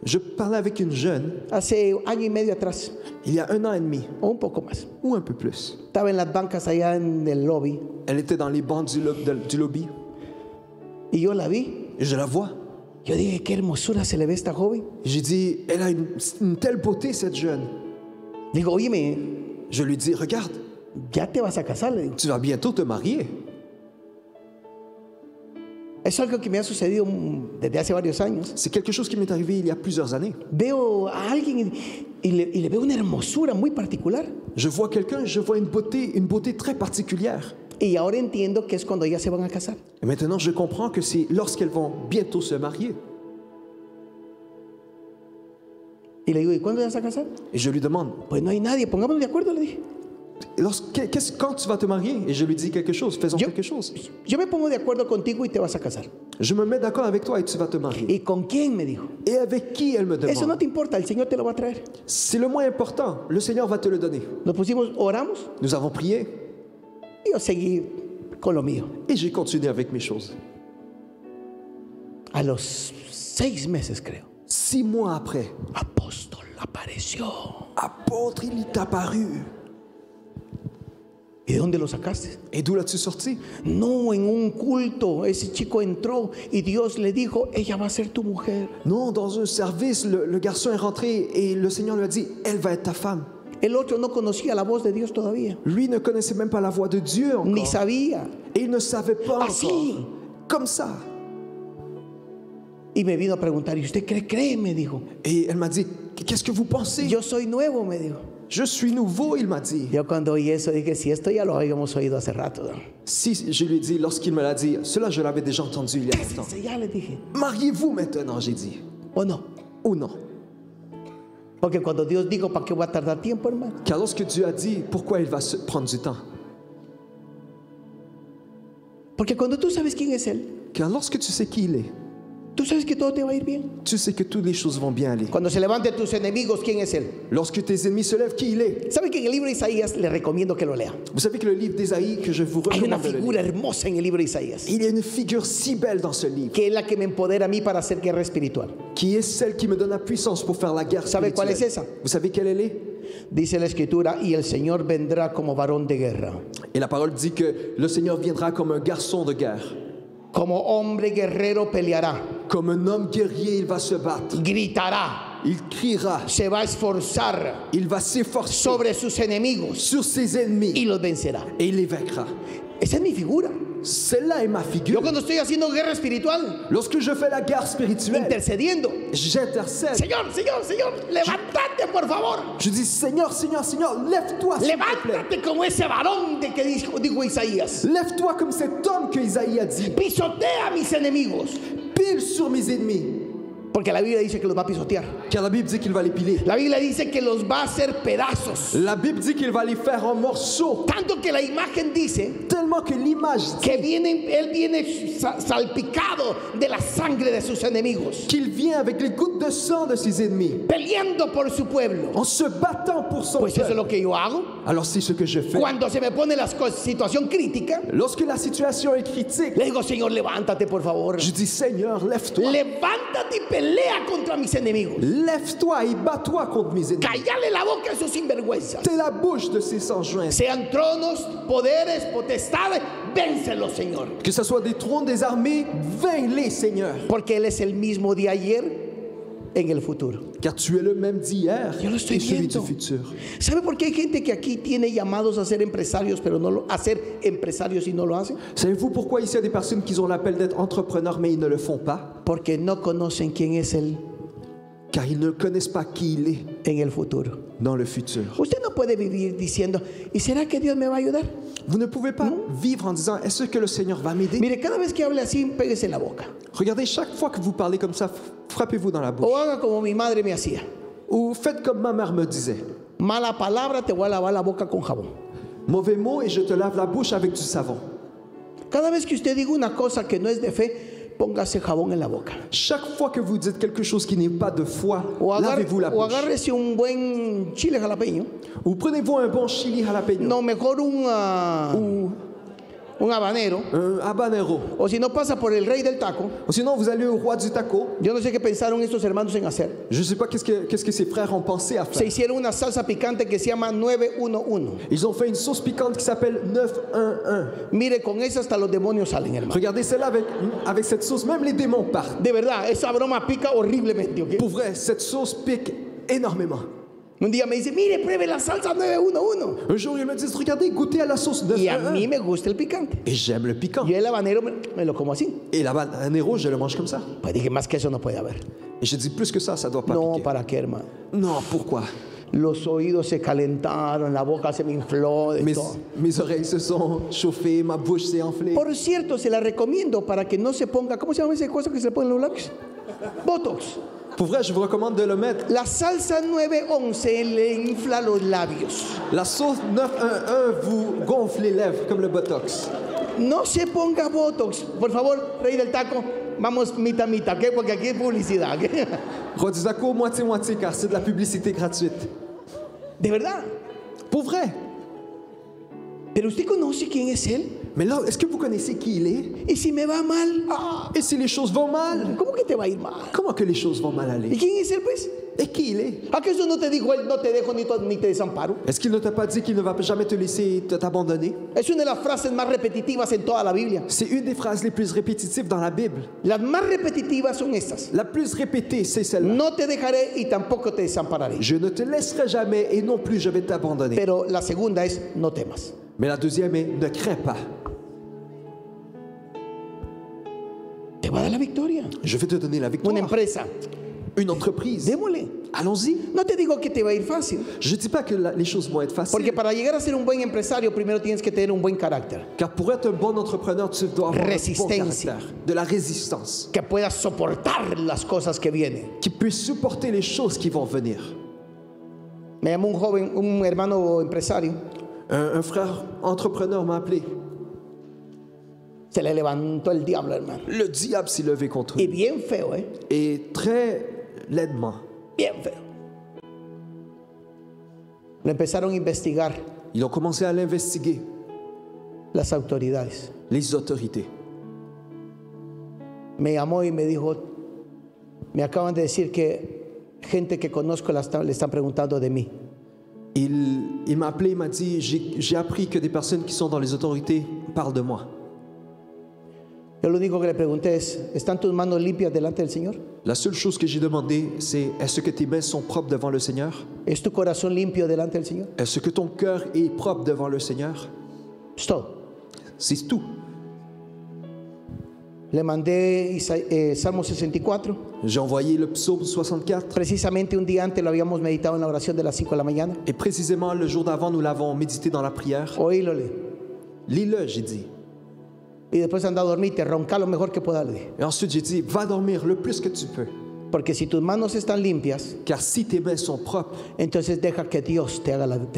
Je parlais avec une jeune hace año y medio atrás, il y a 1 an et demi, o un poco más. ou un peu plus. Estaba en las bancas allá en el lobby Elle était dans les bancs du lobby. y yo la vi. Et je la vois. Yo dije, qué hermosura se le ve a esta joven. J'ai dit, elle a une telle beauté, cette jeune. Digo, óyeme, Je lui dis, regarde, ya te vas a casar, le digo. tu vas bientôt te marier. Es algo que me ha sucedido desde hace varios años. C'est quelque chose qui m'est arrivé il y a plusieurs années. Veo a alguien y le veo una hermosura muy particular. Je vois quelqu'un, je vois une beauté très particulière. Y ahora entiendo que es cuando ellas se van a casar. Et maintenant, je comprends que c'est lorsqu'elles vont bientôt se marier. Y le digo, ¿y cuándo te vas a casar? Et je lui demande, Pues no hay nadie, pongámonos de acuerdo, le dije. quand tu vas te marier? Et je lui dis quelque chose, faisons Yo, quelque chose. yo me pongo de acuerdo contigo y te vas a casar. Je me mets d'accord avec toi et tu vas te marier. ¿Y con quién? Me dijo. Et avec qui, elle me Eso no demande? te importa, el Señor te lo va a traer. C'est le moins important. Le Seigneur va te le donner. Nos pusimos, oramos Nous avons prié y yo seguí con lo mío. et j'ai continué avec mes choses. A los 6 meses, creo, 6 mois après, apóstol apareció. apôtre, il est apparu. ¿Y de dónde lo sacaste? Et d'où l'as-tu sorti? No, en un culto, ese chico entró y Dios le dijo, ella va a ser tu mujer. Non, dans un service, le garçon est rentré et le Seigneur lui a dit, elle va être ta femme. El otro no conocía la voz de Dios todavía, Lui ne connaissait même pas la voix de Dieu ni encore. sabía. Et il ne savait pas Así. encore. Comme ça. Y me vino a preguntar, ¿y usted cree? Cree, me dijo. Et elle m'a dit, qu'est-ce que vous pensez? Yo soy nuevo, me dijo. Je suis nouveau, il m'a dit. Yo cuando oí eso dije, si esto ya lo habíamos oído hace rato. ¿No? Si, je lui ai dit, lorsqu'il me l'a dit, cela je l'avais déjà entendu il y a longtemps. Cásense ya, le dije. Mariez-vous maintenant, j'ai dit. ¿O no? Ou non? Porque cuando Dios dijo, ¿para qué voy a tardar tiempo, hermano? Car lorsque Dieu a dit, pourquoi il va se prendre du temps? Porque cuando tú sabes quién es Él, Car lorsque tu sais qui il est, tú sabes que todo te va a ir bien. tu sais que toutes les choses vont bien aller. Cuando se levanten tus enemigos, ¿quién es Él? Lorsque tes ennemis se lèvent, qui il est? ¿Sabe que en el libro de Isaías le recomiendo que lo lea? Vous savez que le livre d'Ésaïe, que je vous Hay una recommande de le figura lire, hermosa en el libro de Isaías, il y a une figure si belle dans ce livre, que es la que me empodera a mí para hacer guerra espiritual. qui est celle qui me donne la puissance pour faire la guerre ¿Sabe cuál es spirituelle. esa? Vous savez quelle elle est? dice la Escritura, y el Señor vendrá como varón de guerra. Et la parole dit que le Seigneur viendra comme un garçon de guerre. Como hombre guerrero peleará, Comme un homme guerrier, il va se battre. gritará, Il criera. se va a esforzar Il va s'efforcer sobre sus enemigos sur ses ennemis y los vencerá. et il les vaincra. Esa es mi figura. Celle-là est ma Yo figure. cuando estoy haciendo guerra espiritual, Lorsque je fais la guerre spirituelle, intercediendo, j'intercède. Señor, Señor, Señor, levántate por favor. Je dis Seigneur, Seigneur, Seigneur, lève-toi, s'il te plaît. Levántate como ese varón de que dijo Isaías. Lève-toi comme cet homme que Isaïe a dit. Pisotea a mis enemigos. Pile sur mes ennemis. Porque la Biblia dice que los va a pisotear. Car la Bible dit qu'il va les piler. La Biblia dice que los va a hacer pedazos. La Bible dit qu'il va les faire en morceaux. Tanto que la imagen dice Tellement que l'image que dit él viene salpicado de la sangre de sus enemigos, qu'il vient avec les gouttes de sang de ses ennemis, peleando por su pueblo. en se battant pour son Pues eso es peuple. lo que yo hago. Alors c'est ce que je fais. Cuando se me pone la situación crítica, Lorsque la situation est critique, le digo, Señor, levántate por favor. je dis Seigneur, lève-toi. Levántate y pelea contra mis enemigos. Lève-toi et bats-toi contre mes ennemis. Cállale la boca a esos sinvergüenzas. T'es la bouche de ces sans-joints. Sean tronos, poderes, potestades, vénselos, Señor. Que ce soit des trônes, des armées, vainc-les, Seigneur. Porque Él es el mismo de ayer en el futuro. Car tu es le même d'hier Yo lo estoy et celui viendo. du futur. ¿Sabe por qué hay gente que aquí tiene llamados a ser empresarios, pero a ser empresarios y no lo hacen? Savez-vous pourquoi ici il y a des personnes qui ont l'appel d'être entrepreneurs mais ils ne le font pas? Porque no conocen quién es Él Car ils ne connaissent pas qui il est en el futuro. dans le futur. Usted no puede vivir diciendo, ¿y será que Dios me va a ayudar? Vous ne pouvez pas vivre en disant est-ce que le Seigneur va m'aider? Mire, cada vez que hable así, péguese en la boca. Regardez, chaque fois que vous parlez comme ça, frappez-vous dans la bouche. O haga como mi madre me hacía. Ou faites comme ma mère me disait. Mala palabra, te voy a lavar la boca con jabón. Mauvais mot et je te lave la bouche avec du savon. Cada vez que usted diga una cosa que no es de fe, póngase jabón en la boca. Chaque fois que vous dites quelque chose qui n'est pas de foi, O, lavez-vous la o bouche. agárrese un buen chile jalapeño. Ou prenez-vous un bon chili jalapeño, No, mejor un habanero. un habanero. O si no, pasa por el rey del taco. Ou sinon, vous allez au roi du taco. Yo no sé qué pensaron estos hermanos en hacer. Je ne sais pas qu'est-ce que ses frères ont pensé à Se faire. hicieron una salsa picante que se llama 911. Ils ont fait une sauce piquante qui s'appelle 911. Mire, con eso hasta los demonios salen, hermano. Regardez celle-là avec cette sauce, même les démons partent. De verdad, esa broma pica horriblemente, ¿ok? Pour vrai, cette sauce pique énormément. Un día me dice, mire, pruebe la salsa 911. Un jour, ils me disent, regardez, goûtez à la sauce Y a mí 911. me gusta el picante. Et j'aime le piquant. Y el habanero me lo como así. Et l'habanero, je le mange comme ça. Pues dije, más que eso no puede haber. Et je dis, plus que ça doit pas No, piquer. ¿para qué, hermano? Non, pourquoi? Los oídos se calentaron, la boca se me infló de todo. Mes oreilles se sont chauffées, ma bouche s'est enflée. Por cierto, se la recomiendo para que no se ponga, ¿cómo se llama esa cosa que se le pone en los labios? Botox. Pour vrai, je vous recommande de le mettre. La salsa 911 le infla los labios. La sauce 911 vous gonfle les lèvres comme le Botox. No se ponga Botox. Por favor, rey del taco, vamos mitad, mitad, ¿ok? Porque aquí es publicidad. ¿Ok? Roi du taco, moitié-moitié, car c'est de la publicité gratuite. De verdad. Pour vrai. Pero usted conoce quién es Él. Mais là, est-ce que vous connaissez qui il est? Y si me va mal, Et si les choses vont mal? ¿cómo que te va a ir mal? Comment que les choses vont mal ¿Y aller? quién es Él, pues? Et qui il est? ¿Acaso no te dijo Él, no te dejo ni te desamparo? Est-ce qu'il ne t'a pas dit qu'il ne va jamais te laisser t'abandonner? Es una de las frases más repetitivas en toda la Biblia. C'est une des phrases les plus répétitives dans la Bible. Las más repetitivas son estas. La plus répétée, c'est celle-là. No te dejaré y tampoco te desampararé. Je ne te laisserai jamais et non plus je vais t'abandonner. Pero la segunda es, no temas. Mais la deuxième est ne crains pas. Te va a dar la victoria. Je vais te donner la Una victoire. empresa, Une entreprise. démosle. Allons-y. No te digo que te va a ir fácil. Je ne dis pas que les choses vont être Porque faciles. para llegar a ser un buen empresario, primero tienes que tener un buen carácter. Car pour être un bon entrepreneur, tu dois avoir un bon Résistencia. caractère, de la résistance, Que puedas soportar las cosas que vienen. qui puisse supporter les choses qui vont venir. Me llamó un joven, un hermano empresario. Un frère entrepreneur m'a appelé. Se le levantó el diablo, hermano. Le diable s'est levé contre Y lui. bien feo, ¿eh? Et très laidement, Bien feo. Lo empezaron a investigar ils ont commencé à l'investiguer, las autoridades. les autorités. Me llamó y me dijo, me acaban de decir que gente que conozco le están preguntando de mí. il m'a appelé, il m'a dit, j'ai appris que des personnes qui sont dans les autorités parlent de moi. Yo lo único que le pregunté es, ¿están tus manos limpias delante del Señor? La seule chose que j'ai demandé, c'est est-ce que tes mains sont propres devant le Seigneur? ¿Es tu corazón limpio delante del Señor? Est-ce que ton cœur est propre devant le Seigneur? Es todo. C'est tout. Le mandé Salmo 64. J'ai envoyé le psaume 64. Precisamente un día antes lo habíamos meditado en la oración de las 5 de la mañana. Et précisément, le jour d'avant, nous l'avons médité dans la prière. Oílo, le. Lis-le, j'ai dit. Y después anda a dormir, te ronca lo mejor que puedas. Et ensuite, j'ai dit, va dormir le plus que tu peux. Porque si tus manos están limpias, Car si tes mains sont propres, entonces deja que Dios te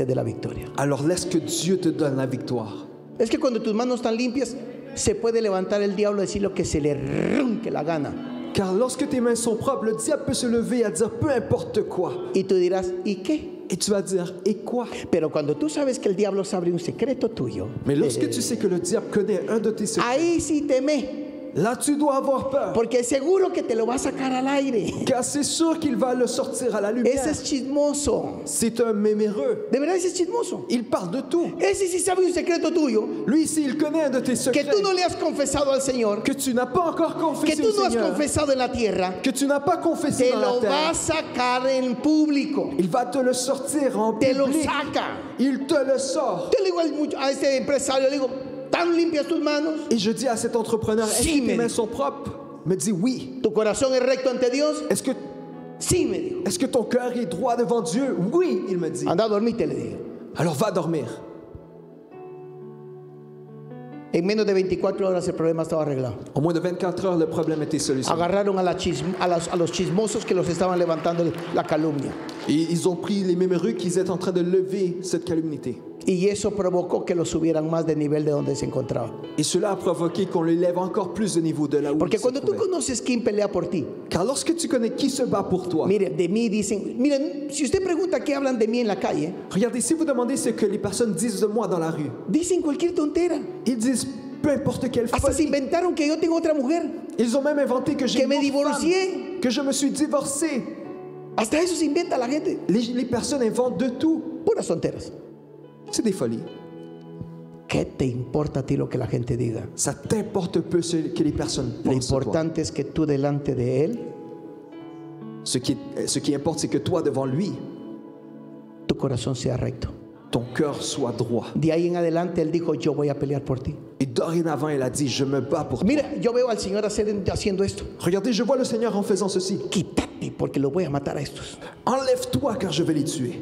dé la victoria. alors laisse que Dieu te donne la victoire. Es que cuando tus manos están limpias, se puede levantar el diablo y decir lo que se le ronque la gana. Car lorsque tes mains sont propres, le diable peut se lever à dire peu importe quoi. Y tú dirás, ¿y qué? Et tu vas dire, et quoi? Pero cuando tú sabes que el diablo sabe un secreto tuyo, Mais lorsque tu sais que le diable connaît un de tes secrets, ahí sí teme. là tu dois avoir peur. Porque seguro que te lo va a sacar al aire. Car c'est sûr qu'il va le sortir à la lumière. Ese es chismoso. C'est un méméreux. De verdad, ese es chismoso. Il parle de tout. Ese sí sabe un secreto tuyo Lui ici, il connaît un de tes que secrets tú no le has confesado al Señor, que tu n'as pas encore que confessé tú au no has Seigneur, confesado en la tierra. que tu n'as pas confessé Te dans la lo va terre. a sacar en público. Il va te le sortir en Te lo public. saca. Il te le sort. Yo le digo a este empresario, le digo, ¿tan limpias tus manos? Et je dis à cet entrepreneur, est-ce Si, que me tes mains dit. sont propres? Il me dit oui. ¿Tu corazón es recto ante Dios? Sí, me dijo. Est-ce que ton cœur est droit devant Dieu? Oui, il me dit. Anda a dormir, te le dije. Alors va dormir. En menos de 24 horas el problema estaba arreglado. En moins de 24 heures, le problème était solutionné. Agarraron a los chismosos que los estaban levantando la calumnia. Et ils ont pris les méméreux qui étaient en train de lever cette calomnie. Y eso provocó que los subieran más de nivel de donde se encontraban. Et cela a provoqué qu'on les lève encore plus de niveau de là où Porque ils se cuando tú trouvaient. conoces quién pelea por ti, Car lorsque tu connais qui se bat pour toi, mire, de mí dicen, miren, si usted pregunta qué hablan de mí en la calle, regardez, si vous demandez ce que les personnes disent de moi dans la rue, dicen cualquier tontera. ils disent peu importe quelle Hasta se folie. inventaron que yo tengo otra mujer, Ils ont même inventé que j'ai que une me autre divorcié. femme, que je me suis divorcé. Hasta eso se inventa la gente. Les personnes inventent de tout. Puras tonteras. C'est des folies. ¿Qué te importa a ti lo que la gente diga? Ça t'importe peu ce que les personnes Lo pensent de toi. importante es que tú delante de Él, Ce qui importe, c'est que toi, devant lui, tu corazón sea recto. ton cœur soit droit. De ahí en adelante Él dijo, yo voy a pelear por ti. Et dorénavant, il a dit, je me bats pour toi. Mira, yo veo al Señor haciendo esto. Regardez, je vois le Seigneur en faisant ceci. Quítate porque los voy a matar a estos. Enlève-toi, car je vais les tuer.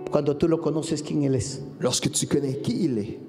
Cuando tú lo conoces quién Él es. Lorsque tu connais qui il est,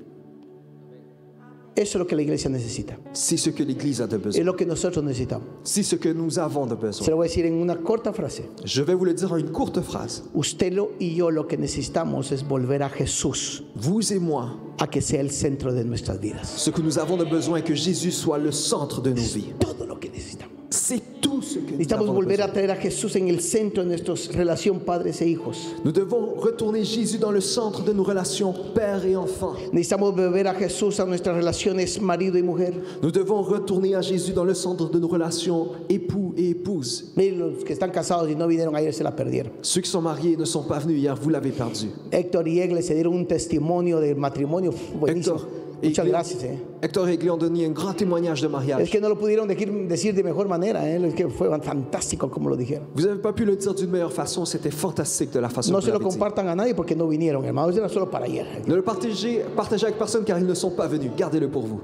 Eso es lo que la iglesia necesita. c'est ce que l'Église a de Es besoin. lo que nosotros necesitamos. C'est ce que nous avons de Se besoin. lo voy a decir en una corta frase. Je vais vous le dire en une courte phrase. Usted y yo lo que necesitamos es volver a Jesús, Vous et moi, a que sea el centro de nuestras vidas. ce que nous avons de besoin, que Jésus soit le centre de nos vies. Todo lo que necesitamos. C'est tout ce que nous Necesitamos avons de volver besoin. a traer a Jesús en el centro de nuestra relación padres e hijos. Nous devons retourner Jésus dans le centre de nos relations père et enfant. Necesitamos volver a Jesús a nuestras relaciones marido y mujer. Nous devons retourner à Jésus dans le centre de nos relations époux et épouses. Miren, los que están casados y no vinieron ayer se la perdieron. Ceux qui sont mariés et ne sont pas venus hier, vous l'avez perdu. Héctor y Egle se dieron un testimonio del matrimonio buenísimo. Muchas Egle- gracias. Hector et Egle ont donné un grand témoignage de Es mariage. que no lo pudieron decir de mejor manera. Es que fue fantástico como lo dijeron. Vous n'avez pas pu le dire d'une meilleure façon, c'était fantastique de la façon No dont se vous lo l'avez dit. compartan a nadie porque no vinieron, hermanos. Era solo para ayer. Ne le partagez avec personne car ils ne sont pas venus. Gardez-le pour vous.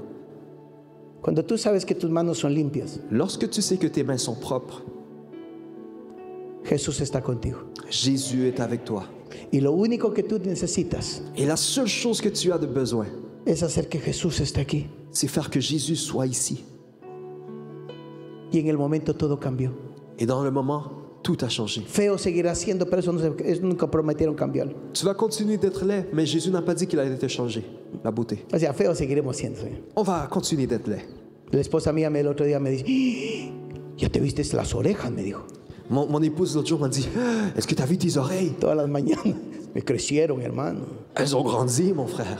Cuando tú sabes que tus manos son limpias, Lorsque tu sais que tes mains sont propres, Jesús está contigo. Jésus est avec toi. Y lo único que tú necesitas Et la seule chose que tu as de besoin, es hacer que Jesús esté aquí. c'est faire que Jésus soit ici. Y en el momento todo cambió. Et dans le moment, tout a changé. Feo seguirá siendo, pero eso nunca prometieron cambiarlo. Tu vas continuer d'être laid, mais Jésus n'a pas dit qu'il allait te changer. La beauté. O sea, feo seguiremos siendo. ¿Sí? On va continuer d'être laid. La esposa mía el otro día me dice, "¡Ah! ya te viste las orejas", me dijo. Mon épouse l'autre jour m'a dit, ah, est-ce que tu as vu tes oreilles? Todas las mañanas. Me crecieron, hermano. Elles ont grandi, mon frère.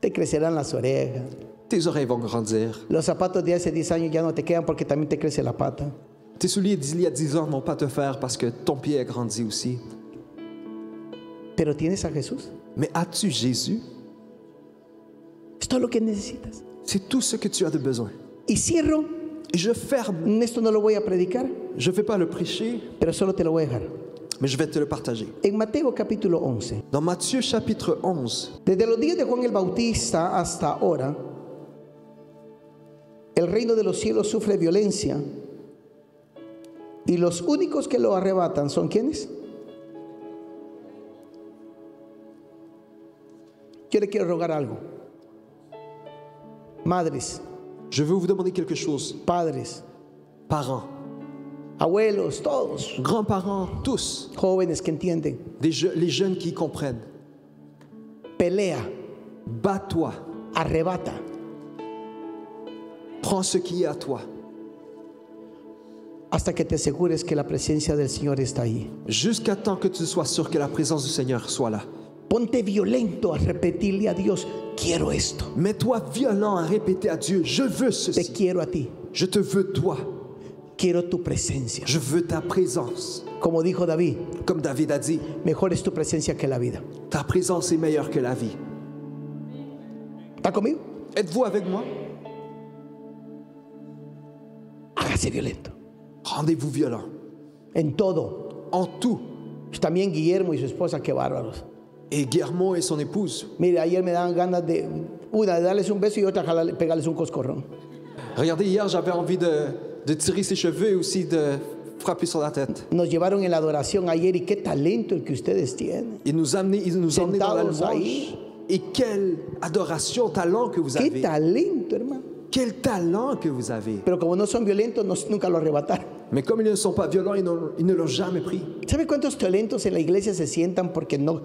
Te crecerán las orejas. Tes oreilles vont grandir. Los zapatos de hace 10 años ya no te quedan porque también te crece la pata. Tes souliers d'il y a 10 ans ne vont pas te faire parce que ton pied a grandi aussi. Pero tienes a Jesús. Mais as-tu Jésus? Es todo lo que necesitas. C'est tout ce que tu as de besoin. Y cierro. Et je ferme. Esto no lo voy a predicar, Je ne vais pas le prêcher, pero solo te lo voy a dejar. mais je vais te le partager. En Mateo capítulo 11. Dans Matthieu chapitre 11, Desde los días de Juan el Bautista hasta ahora, el reino de los cielos sufre violencia y los únicos que lo arrebatan son ¿quiénes? Yo le quiero rogar algo. Madres, je veux vous demander quelque chose. padres, Parents, abuelos, todos, grands-parents, tous, jóvenes que entienden, les jeunes qui comprennent. pelea, Bats-toi, arrebata. prends ce qui est à toi, Hasta que te asegures que la presencia del Señor está ahí. jusqu'à temps que tu sois sûr que la présence du Seigneur soit là. Ponte violento a repetirle a Dios, quiero esto, Mets-toi violent à répéter à Dieu, je veux te ceci, quiero a ti, je te veux toi, quiero tu presencia. je veux ta présence. Como dijo David, Comme David a dit, mejor es tu presencia que la vida. ta présence est meilleure que la vie. ¿Está conmigo? Êtes-vous avec moi? Hágase violento. Rendez-vous violent. En todo. En tout. También Guillermo y su esposa, qué bárbaros. Et Guillermo et son épouse. Mire, ayer me daban ganas de, una de darles un beso y otra pegarles un coscorrón. Regardez, hier, j'avais envie de tirer ses cheveux et aussi de frapper sur la tête. Nos llevaron en la adoración ayer y qué talento el que ustedes tienen. Ils nous emmenaient dans la Sentados louange. ahí. Et quelle adoration, talent que vous Qué avez. talento, hermano. Quel talent que vous avez. Pero como no son violentos, nunca lo arrebataron. Mais comme ils ne sont pas violents, ils ne l'ont jamais pris. ¿Sabe cuántos talentos en la iglesia se sientan porque no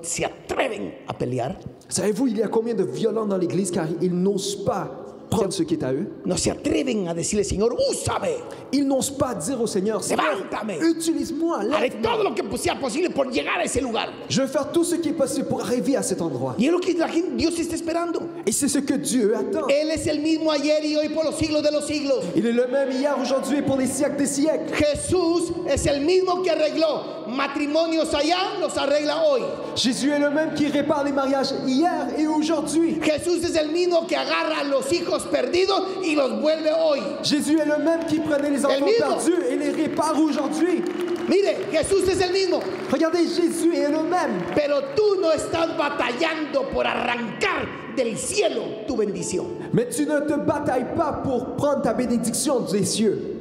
se atreven a pelear? Savez-vous, il y a combien de violents dans l'église car ils n'osent pas prendre ce qui est à eux? No se atreven a decirle, Señor, úsame. Ils n'osent pas dire au Seigneur, Seigneur, Levántame. utilise-moi, Haré lève-moi. todo lo que sea posible por llegar a ese lugar. Je vais faire tout ce qui est possible pour arriver à cet endroit. Y es lo que Dios está esperando. Et c'est ce que Dieu attend. Él es el mismo ayer y hoy por los siglos de los siglos. Il est le même hier, aujourd'hui et pour les siècles des siècles. Jesús es el mismo que arregló matrimonios allá, los arregla hoy. Jésus est le même qui répare les mariages hier et aujourd'hui. Jesús es el mismo que agarra a los hijos perdidos y los vuelve hoy. Jésus est le même qui prenait les enfants mismo. perdus et les répare aujourd'hui. Mire, Jesús es el mismo, Regardez, Jésus est le même. pero tú no estás batallando por arrancar del cielo tu bendición. Mais tu ne te batailles pas pour prendre ta bénédiction des cieux.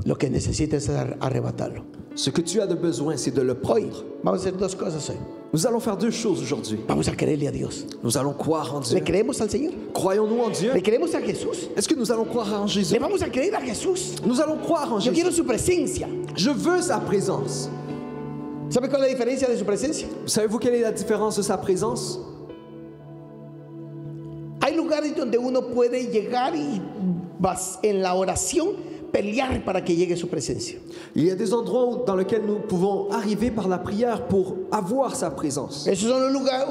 Lo que necesitas es arrebatarlo. Ce que tu as de besoin, c'est de le Hoy prendre. vamos a hacer dos cosas hoy. Nous allons faire deux choses aujourd'hui. Vamos a creerle a Dios. Nous allons croire en Dieu. ¿Le creemos al Señor? Croyons-nous en Dieu? ¿Le creemos a Jesús? Est-ce que nous allons croire en Jésus? Le vamos a creer a Jesús. Nous allons croire en Yo Jésus. quiero su presencia. Je veux sa présence. ¿Sabe cuál es la diferencia de su presencia? Savez-vous quelle est la différence de sa présence? Hay lugares donde uno puede llegar y vas en la oración pelear para que llegue su presencia. Il y a des endroits dans lesquels nous pouvons arriver par la prière pour avoir sa présence. Esos son los lugares,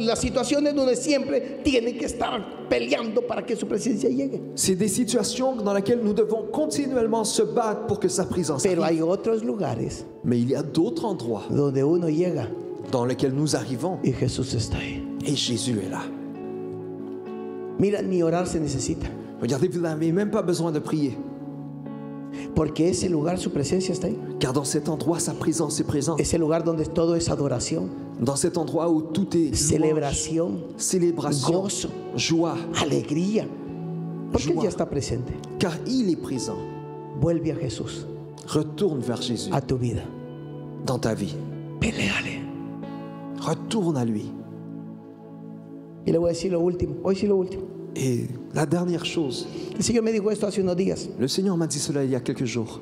las situaciones donde siempre tienen que estar peleando para que su presencia llegue. C'est des situations dans lesquelles nous devons continuellement se battre pour que sa présence Pero arrive. hay otros lugares Mais il y a d'autres endroits donde uno llega dans lesquels nous arrivons y Jesús está ahí. et Jésus est là. Mira, ni orar se necesita, Regardez, vous n'avez même pas besoin de prier. porque ese lugar su presencia está ahí. Car dans cet endroit, sa présence est présente. Ese lugar donde todo es adoración, Dans cet endroit où tout est louange, celebración, célébration, gozo, joie, alegría, porque Él Joie. ya está presente. car il est présent. Vuelve a Jesús, Retourne vers Jésus a tu vida. dans ta vie. Peleale. Retourne à lui. Y le voy a decir lo último, hoy sí lo último. Et la dernière chose, El Señor me dijo esto hace unos días. le Seigneur m'a dit cela il y a quelques jours.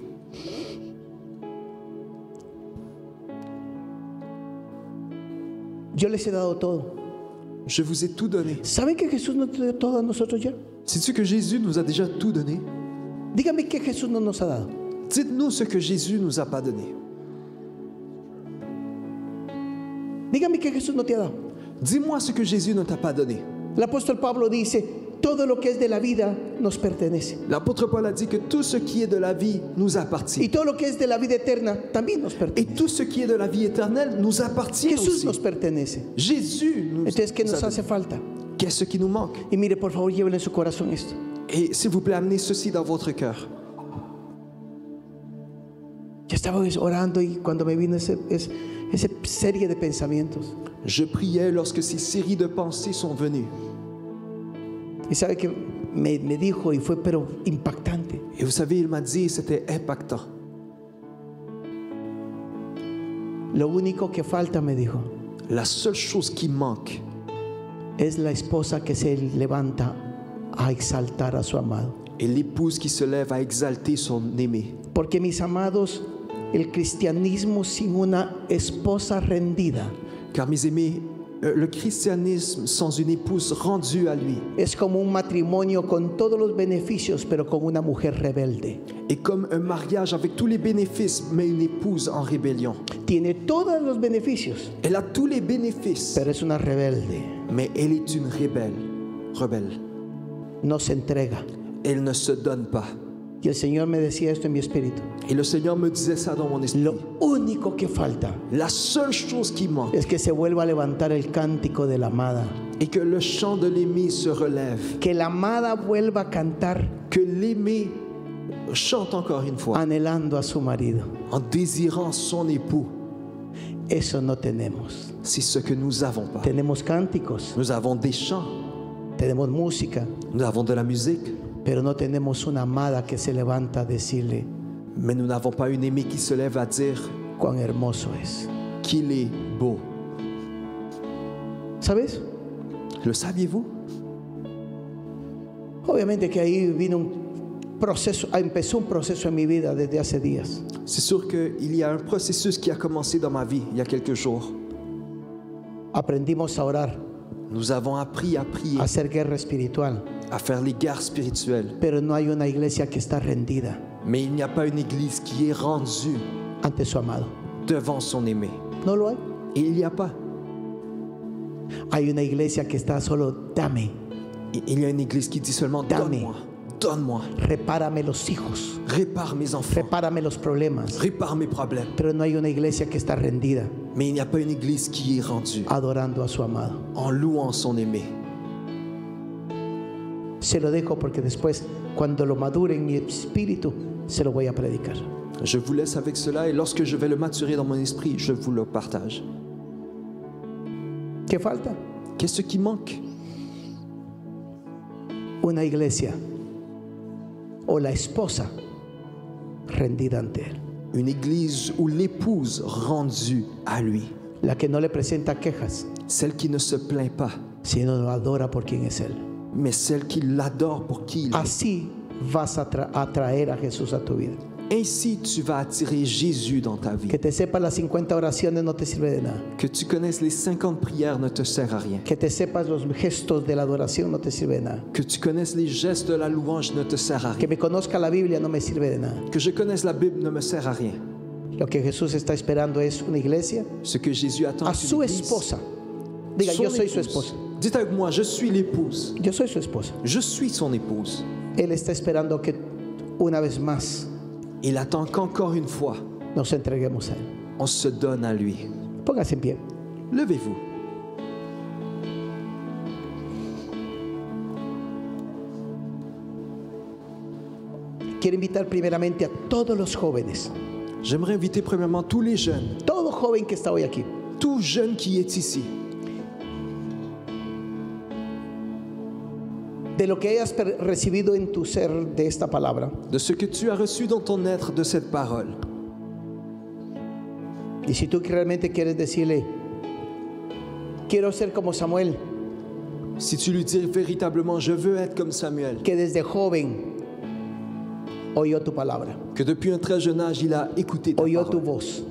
Yo les he dado todo. Je vous ai tout donné. ¿Saben que Jesús nos dio todo a nosotros ya? Sais-tu que Jésus nous a déjà tout donné? Dígame que Jesús no nos ha dado. Dites-nous ce que Jésus nous a pas donné. Dígame que Jesús no te ha dado. Dis-moi ce que Jésus ne t'a pas donné. El apóstol Pablo dice, todo lo que es de la vida nos pertenece. L'apôtre Paul a dit que tout ce qui est de la vie nous Y appartient. todo lo que es de la vida eterna también nos Et pertenece. tout ce qui est de la vie éternelle nous appartient Jesús aussi. nos pertenece. Jésus nous Entonces, ¿qué nos a hace donné. falta? Qu'est-ce qui nous manque? Y mire, por favor, llévenle en su corazón esto. Et s'il vous plaît, amenez ceci dans votre cœur. Yo estaba orando y cuando me vino esa serie de pensamientos. Je priais lorsque ces séries de pensées sont venues. Y sabe que me dijo y fue pero impactante. Et vous savez, il m'a dit, c'était impactant. Lo único que falta, me dijo, La seule chose qui manque, es la esposa que se levanta a exaltar a su amado. est l'épouse qui se lève à exalter son aimé. Porque mis amados, el cristianismo sin una esposa rendida Car mes aimés, le christianisme sans une épouse rendue à lui es como un matrimonio con todos los beneficios, pero con una mujer rebelde. est comme un mariage avec tous les bénéfices, mais une épouse en rébellion. Tiene todos los beneficios, Elle a tous les bénéfices, pero es una rebelde. mais elle est une rebelle. No se entrega. Elle ne se donne pas. Y el Señor me decía esto en mi espíritu. Et le Seigneur me disait ça dans mon esprit. Lo único que falta La seule chose qui manque es que se vuelva a levantar el cántico de la amada. est que le chant de l'aimé se relève, Que la amada vuelva a cantar que l'aimé chante encore une fois anhelando a su marido. en désirant son époux. Eso no tenemos. C'est ce que nous avons pas. Tenemos cánticos, Nous avons des chants, tenemos música, nous avons de la musique, pero no tenemos una amada que se levanta a decirle mais nous n'avons pas une aimée qui se lève à dire cuán hermoso es. qu'il est beau. ¿Sabes? Le saviez-vous? Obviamente que ahí vino un proceso, empezó un proceso en mi vida desde hace días. C'est sûr qu'il y a un processus qui a commencé dans ma vie il y a quelques jours. Aprendimos a orar, Nous avons appris à prier, a hacer guerra espiritual, à faire les guerres spirituelles. pero no hay una iglesia que está rendida Mais il n'y a pas une église qui est rendue ante su amado. devant son aimé. No lo hay. Et il n'y a pas. Hay una iglesia que está solo, dame, Et il y a une église qui dit seulement Dame. donne-moi, donne-moi, repárame los hijos, répare mes enfants, repárame los problemas. répare mes problèmes. Pero no hay una iglesia que está rendida Mais il n'y a pas une église qui est rendue adorando a su amado. en louant son aimé. Se lo dejo porque después, cuando lo madure en mi espíritu, se lo voy a predicar. Je vous laisse avec cela et lorsque je vais le maturer dans mon esprit, je vous le partage. ¿Qué falta? Qu'est-ce qui manque? Una iglesia o la esposa rendida ante él, Une église où l'épouse rendue à lui, la que no le presenta quejas, celle qui ne se plaint pas, sino lo adora por quien es él. mais celle qui l'adore pour qui il est. Así vas a atraer a Jesús a tu vida. Ainsi, tu vas attirer Jésus dans ta vie. Que te sepas las 50 oraciones no te sirve de nada. Que tu connaisses les 50 prières ne te sert à rien. Que te sepas los gestos de la adoración no te sirve de nada. Que tu connaisses les gestes de la louange ne te sert à Que rien. me conozca la Biblia no me sirve de nada. Que je connaisse la Bible ne me sert à rien. Lo que Jesús está esperando es una iglesia Ce que Jésus attend a c'est su une église, esposa. Diga, son yo soy su épouse. esposa. Dites avec moi, je suis l'épouse. Yo soy su esposa. Je suis son épouse. Él está esperando que una vez más Il attend qu'encore une fois, nos entreguemos a Él. on se donne à lui. Póngase en pie. Levez-vous. Quiero invitar primeramente a todos los jóvenes, J'aimerais inviter premièrement tous les jeunes, todo joven que está hoy aquí, tout jeune qui est ici, de lo que hayas recibido en tu ser de esta palabra. de ce que tu as reçu dans ton être de cette parole. Y si tú realmente quieres decirle, quiero ser como Samuel, Si tu lui dis véritablement, je veux être comme Samuel, que desde joven oyó tu palabra, que depuis un très jeune âge, il a écouté ta oyó tu parole, voz.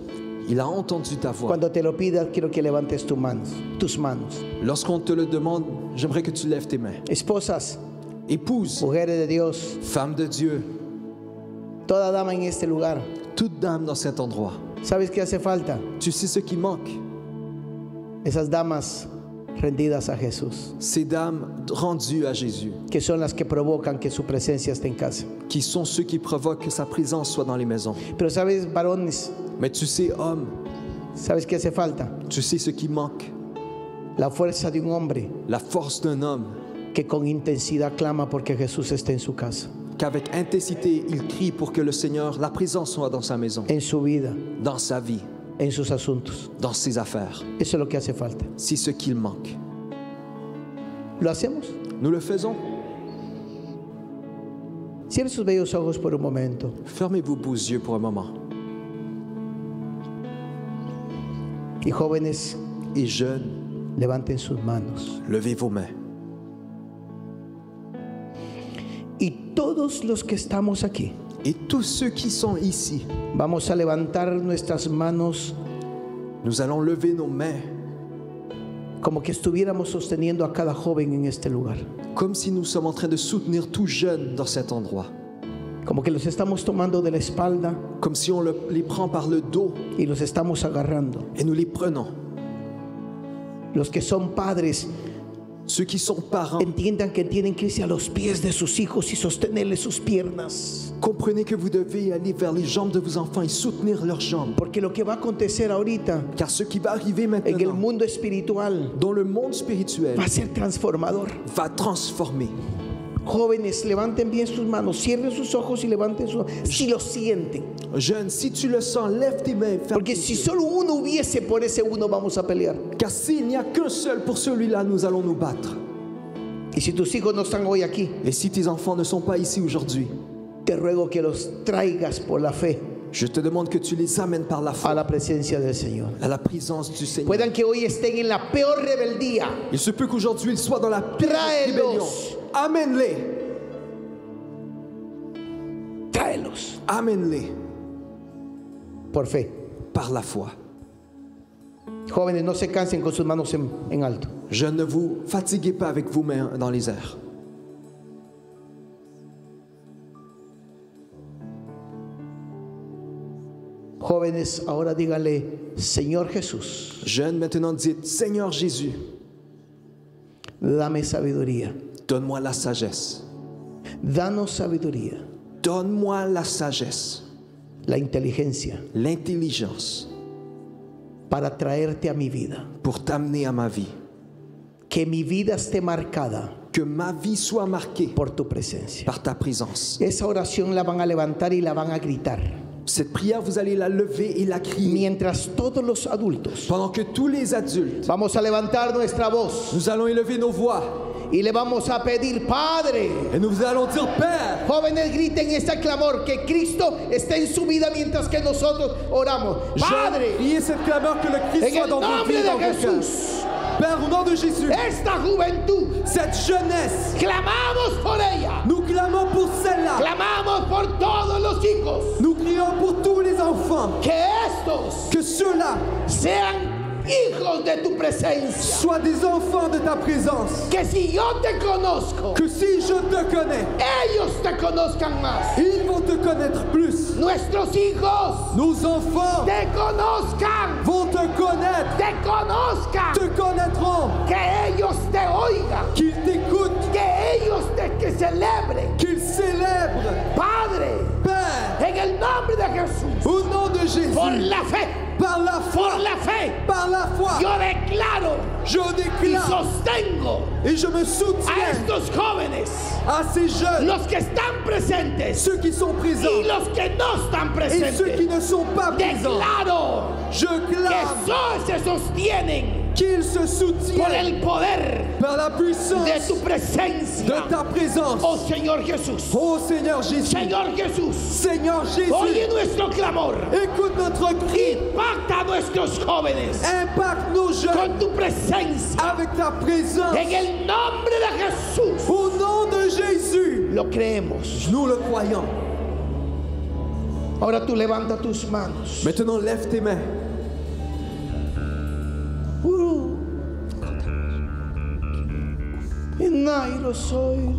il a entendu ta voix. Cuando te lo pidas, quiero que levantes tus manos. Lorsqu'on te le demande, j'aimerais que tu lèves tes mains. Esposas, Épouse, mujeres de Dios, femme de Dieu, toda dama en este lugar, toute dame dans cet endroit, ¿sabes qué hace falta? tu sais ce qui manque? Esas damas rendidas a Jesús, ces dames rendues à Jésus, que son las que provocan que su presencia esté en casa. qui sont ceux qui provoquent que sa présence soit dans les maisons. Pero sabes, varones, Mais tu sais, homme, ¿sabes qué hace falta? tu sais ce qui manque. La fuerza de un hombre La force d'un homme que con intensidad clama porque Jesús esté en su casa, qu'avec intensité, il crie pour que le Seigneur, la présence soit dans sa maison, en su vida, dans sa vie, en sus asuntos. dans ses affaires. Eso es lo que hace falta. C'est ce qu'il manque. ¿Lo hacemos? Nous le faisons. Cierre sus bellos ojos por un momento. Fermez vos beaux yeux pour un moment. Y jóvenes, Et jeunes, levanten sus manos. levez vos mains. Y todos los que estamos aquí, Et tous ceux qui sont ici, vamos a levantar nuestras manos nous allons lever nos mains como que estuviéramos sosteniendo a cada joven en este lugar. comme si nous sommes en train de soutenir tout jeune dans cet endroit. Como que los estamos tomando de la espalda Comme si on les prend par le dos y los estamos agarrando. et nous les prenons. Los que son padres, Ceux qui sont parents, entiendan que tienen que irse a los pies de sus hijos y sostenerles sus piernas. comprenez que vous devez aller vers les jambes de vos enfants et soutenir leurs jambes. Porque lo que va a acontecer ahorita Car ce qui va arriver en el maintenant mundo espiritual dans le monde spirituel va a ser transformador. va transformer. Jóvenes, levanten bien sus manos, cierren sus ojos y levanten sus manos si lo sienten. Jeune, si tu le sens, lève tes mains. Ferme Porque tes si yeux. solo uno hubiese, por ese uno vamos a pelear. Car s'il n'y a qu'un seul, pour celui-là, nous allons nous battre. Y si tus hijos no están hoy aquí, Et si tes enfants ne sont pas ici aujourd'hui, te ruego que los traigas por la fe je te demande que tu les amènes par la a foi la presencia del Señor. à la présence du Seigneur. Puedan que hoy estén en la peor rebeldía. Il se peut qu'aujourd'hui ils soient dans la pire Tráelos. rébellion. Amène-les. Tráelos Amène-les por fe. par la foi. Jóvenes, no se cansen con sus manos en alto. Je ne vous fatiguez pas avec vos mains dans les airs. Jóvenes, ahora dígale, Señor Jesús, Jeunes, maintenant dites, Seigneur Jésus, dame sabiduría. donne-moi la sagesse. Danos sabiduría, Donne-moi la sagesse, la inteligencia l'intelligence para traerte a mi vida. pour t'amener à ma vie. Que mi vida esté marcada Que ma vie soit marquée por tu presencia. par ta présence. Esa oración la van a levantar y la van a gritar. Cette prière, vous allez la lever et la crier. Mientras todos los adultos Pendant que tous les adultes, vamos a levantar nuestra voz nous allons élever nos voix y le vamos a pedir, Padre. et nous allons dire, Père, Jóvenes, griten este clamor, que Cristo esté en su vida mientras que nosotros oramos. Padre, priez cette clameur que le Christ en soit el dans vos nombre vies, de dans vos cœurs. Jesús, Père, au nom de Jésus, esta juventud, cette jeunesse, clamamos por ella, nous clamons pour celle-là. clamamos por todos los hijos, Nous crions pour tous les enfants. que estos Que ceux-là sean hijos de tu presencia. soient des enfants de ta présence. Que si yo te conozco, Que si je te connais, ellos te conozcan más. ils vont te connaître plus. Nuestros hijos Nos enfants te conozcan, vont te connaître, te conozcan, te connaîtront, que ellos te oigan, qu'ils t'écoutent, que ellos te celebren. qu'ils célèbrent. Padre, Père, en el nombre de Jesús, au nom de por Jésus, la fe, par la foi, por la fe, par la foi, yo declaro je y déclare sostengo et je me a soutiens estos jóvenes, à ces jeunes, los que están presentes ceux qui sont présents y los que no están et ceux qui presentes. ne sont pas présents. Declaro Je que clame se sostienen qu'ils se por soutiennent el poder par la puissance de tu de presencia. ta présence. Oh Señor Jesús, Oh Seigneur Jésus, Señor Jesús, Seigneur Jésus, oye nuestro clamor, écoute notre cri, impacta a nuestros jóvenes impacte nos jeunes con tu presencia. avec ta présence. En el nombre de Jesús, Au nom de Jésus, lo creemos. nous le croyons. Ahora tú levanta tus manos. Maintenant, lève tes mains. Nairo soy.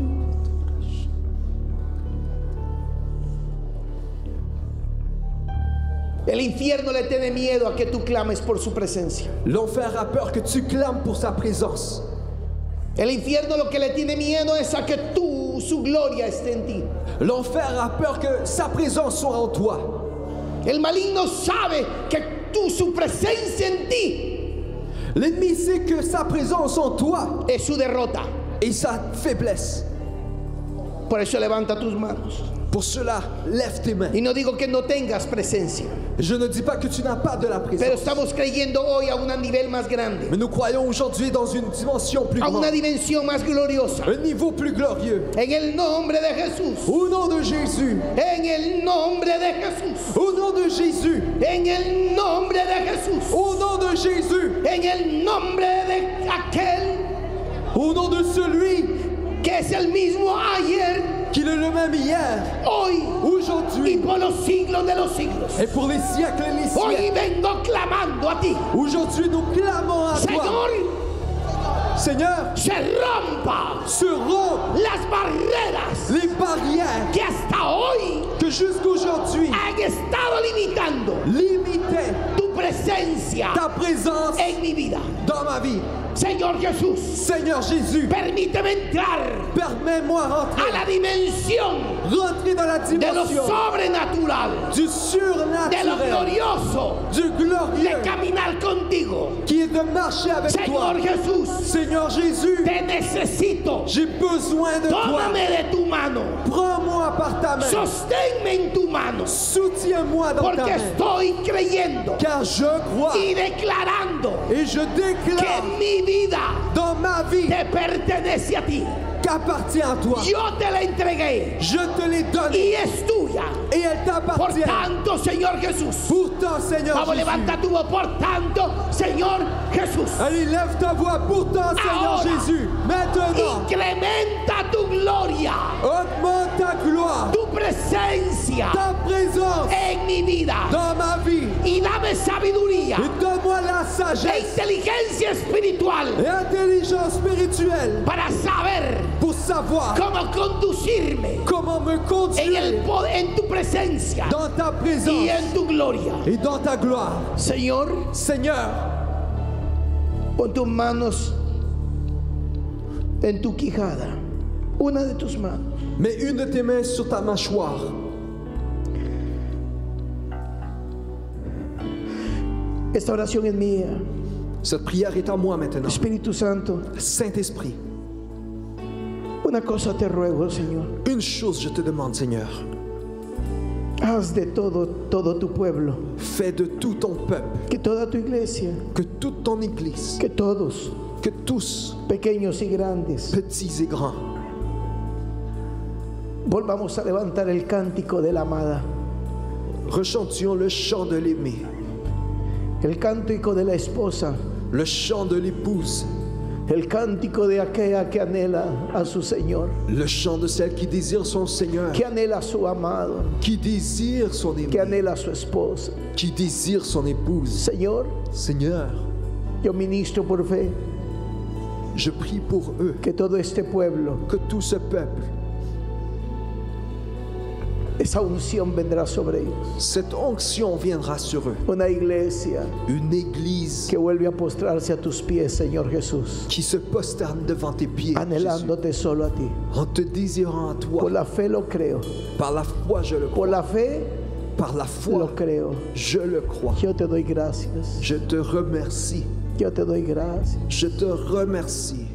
El infierno le tiene miedo a que tú clames por su presencia. L'enfer a peur que tu clames pour sa présence. El infierno lo que le tiene miedo es a que tú, su gloria esté en ti. L'enfer a peur que sa présence soit en toi. El maligno sabe que tú, su presencia en ti, L'ennemi sait que sa présence en toi es su derrota. est sa faiblesse. Por eso levanta tus manos. Pour cela, lève tes mains. Y no digo que no tengas presencia, Je ne dis pas que tu n'as pas de la pero présence. estamos creyendo hoy a un nivel más grande, Mais nous croyons aujourd'hui dans une dimension plus a una grande. dimensión más gloriosa. Un niveau plus glorieux. En el nombre de Jesús. Au nom de Jésus. En el nombre de Jesús. Au nom de Jésus. En el nombre de Jesús. Au nom de Jésus. En el nombre de aquel Au nom de celui que es el mismo ayer, qui est le même hier, hoy y aujourd'hui por los siglos de los siglos. et pour les siècles et les Hoy siècles. vengo clamando a ti, Aujourd'hui, nous clamons à toi. Señor, Seigneur, se rompa se rompent las barreras les barrières que hasta hoy que jusqu'aujourd'hui han estado limitando limitaient tu presencia ta présence en mi vida. dans ma vie. Señor Jesús, Seigneur Jésus, permíteme entrar permets-moi a rentrer la dimensión dans la de lo dimension sobrenatural, du de lo surnaturel, glorioso, du de glorieux, caminar contigo. qui est de marcher avec toi. Señor Jesús, Seigneur Jésus, te necesito. j'ai besoin de toi. Tómame de tu mano, Prends-moi par ta main. sosténme en tu mano, Soutiens-moi dans ta porque main. estoy creyendo Car je crois y declarando et je que déclare mi vida dans ma vie te pertenece a ti. qu'appartient à toi. Yo te la entregué Je te l'ai donnée y es tuya. et elle Por t'appartient. tanto, Señor Jesús, Pourtant, Seigneur vamos, Jésus. levanta tu voz. Por tanto, Señor Jesús, Allez, lève ta voix. Pourtant, Seigneur Ahora. Jésus. Maintenant, incrementa tu gloria, augmente ta gloire, tu presencia ta présence en mi vida dans ma vie. y dame sabiduría Et donne-moi la e sagesse inteligencia espiritual et intelligence spirituelle para saber pour savoir cómo conducirme comment me conduire en tu presencia dans ta y présence en tu gloria. et dans ta gloire. Señor, Seigneur, pon tus manos en tu quijada, una de tus manos. mets une de tes mains sur ta mâchoire. Esta oración es mía. Cette prière est à moi maintenant. Espíritu Santo, Saint-Esprit, una cosa te ruego, Señor. une chose je te demande, Seigneur. Haz de todo tu pueblo, Fais de tout ton peuple, que toda tu iglesia, que toute ton Église, que todos, que tous, pequeños y grandes, petits et grands, volvamos a levantar el cántico de la amada, rechantions le chant de l'aimé, el cántico de la esposa, le chant de l'épouse, el cántico de aquella que anhela a su Señor, le chant de celle qui désire son Seigneur, que anhela a su amado, qui désire son que aimé, anhela a su esposa. qui désire son épouse. Señor, Seigneur, yo ministro por fe je prie pour eux, que todo este pueblo, que tout ce peuple, esa unción vendrá sobre ellos. cette onction viendra sur eux. Una iglesia Une église que vuelve a postrarse a tus pies, Señor Jesús, qui se prosterne devant tes pieds, Jésus, anhelándote solo a ti. en te désirant à Por toi. la fe lo creo, Par la foi, je le por crois. la fe Par la foi, lo creo. je le crois. Yo te doy gracias, Je te remercie. yo te doy gracias. Je te remercie.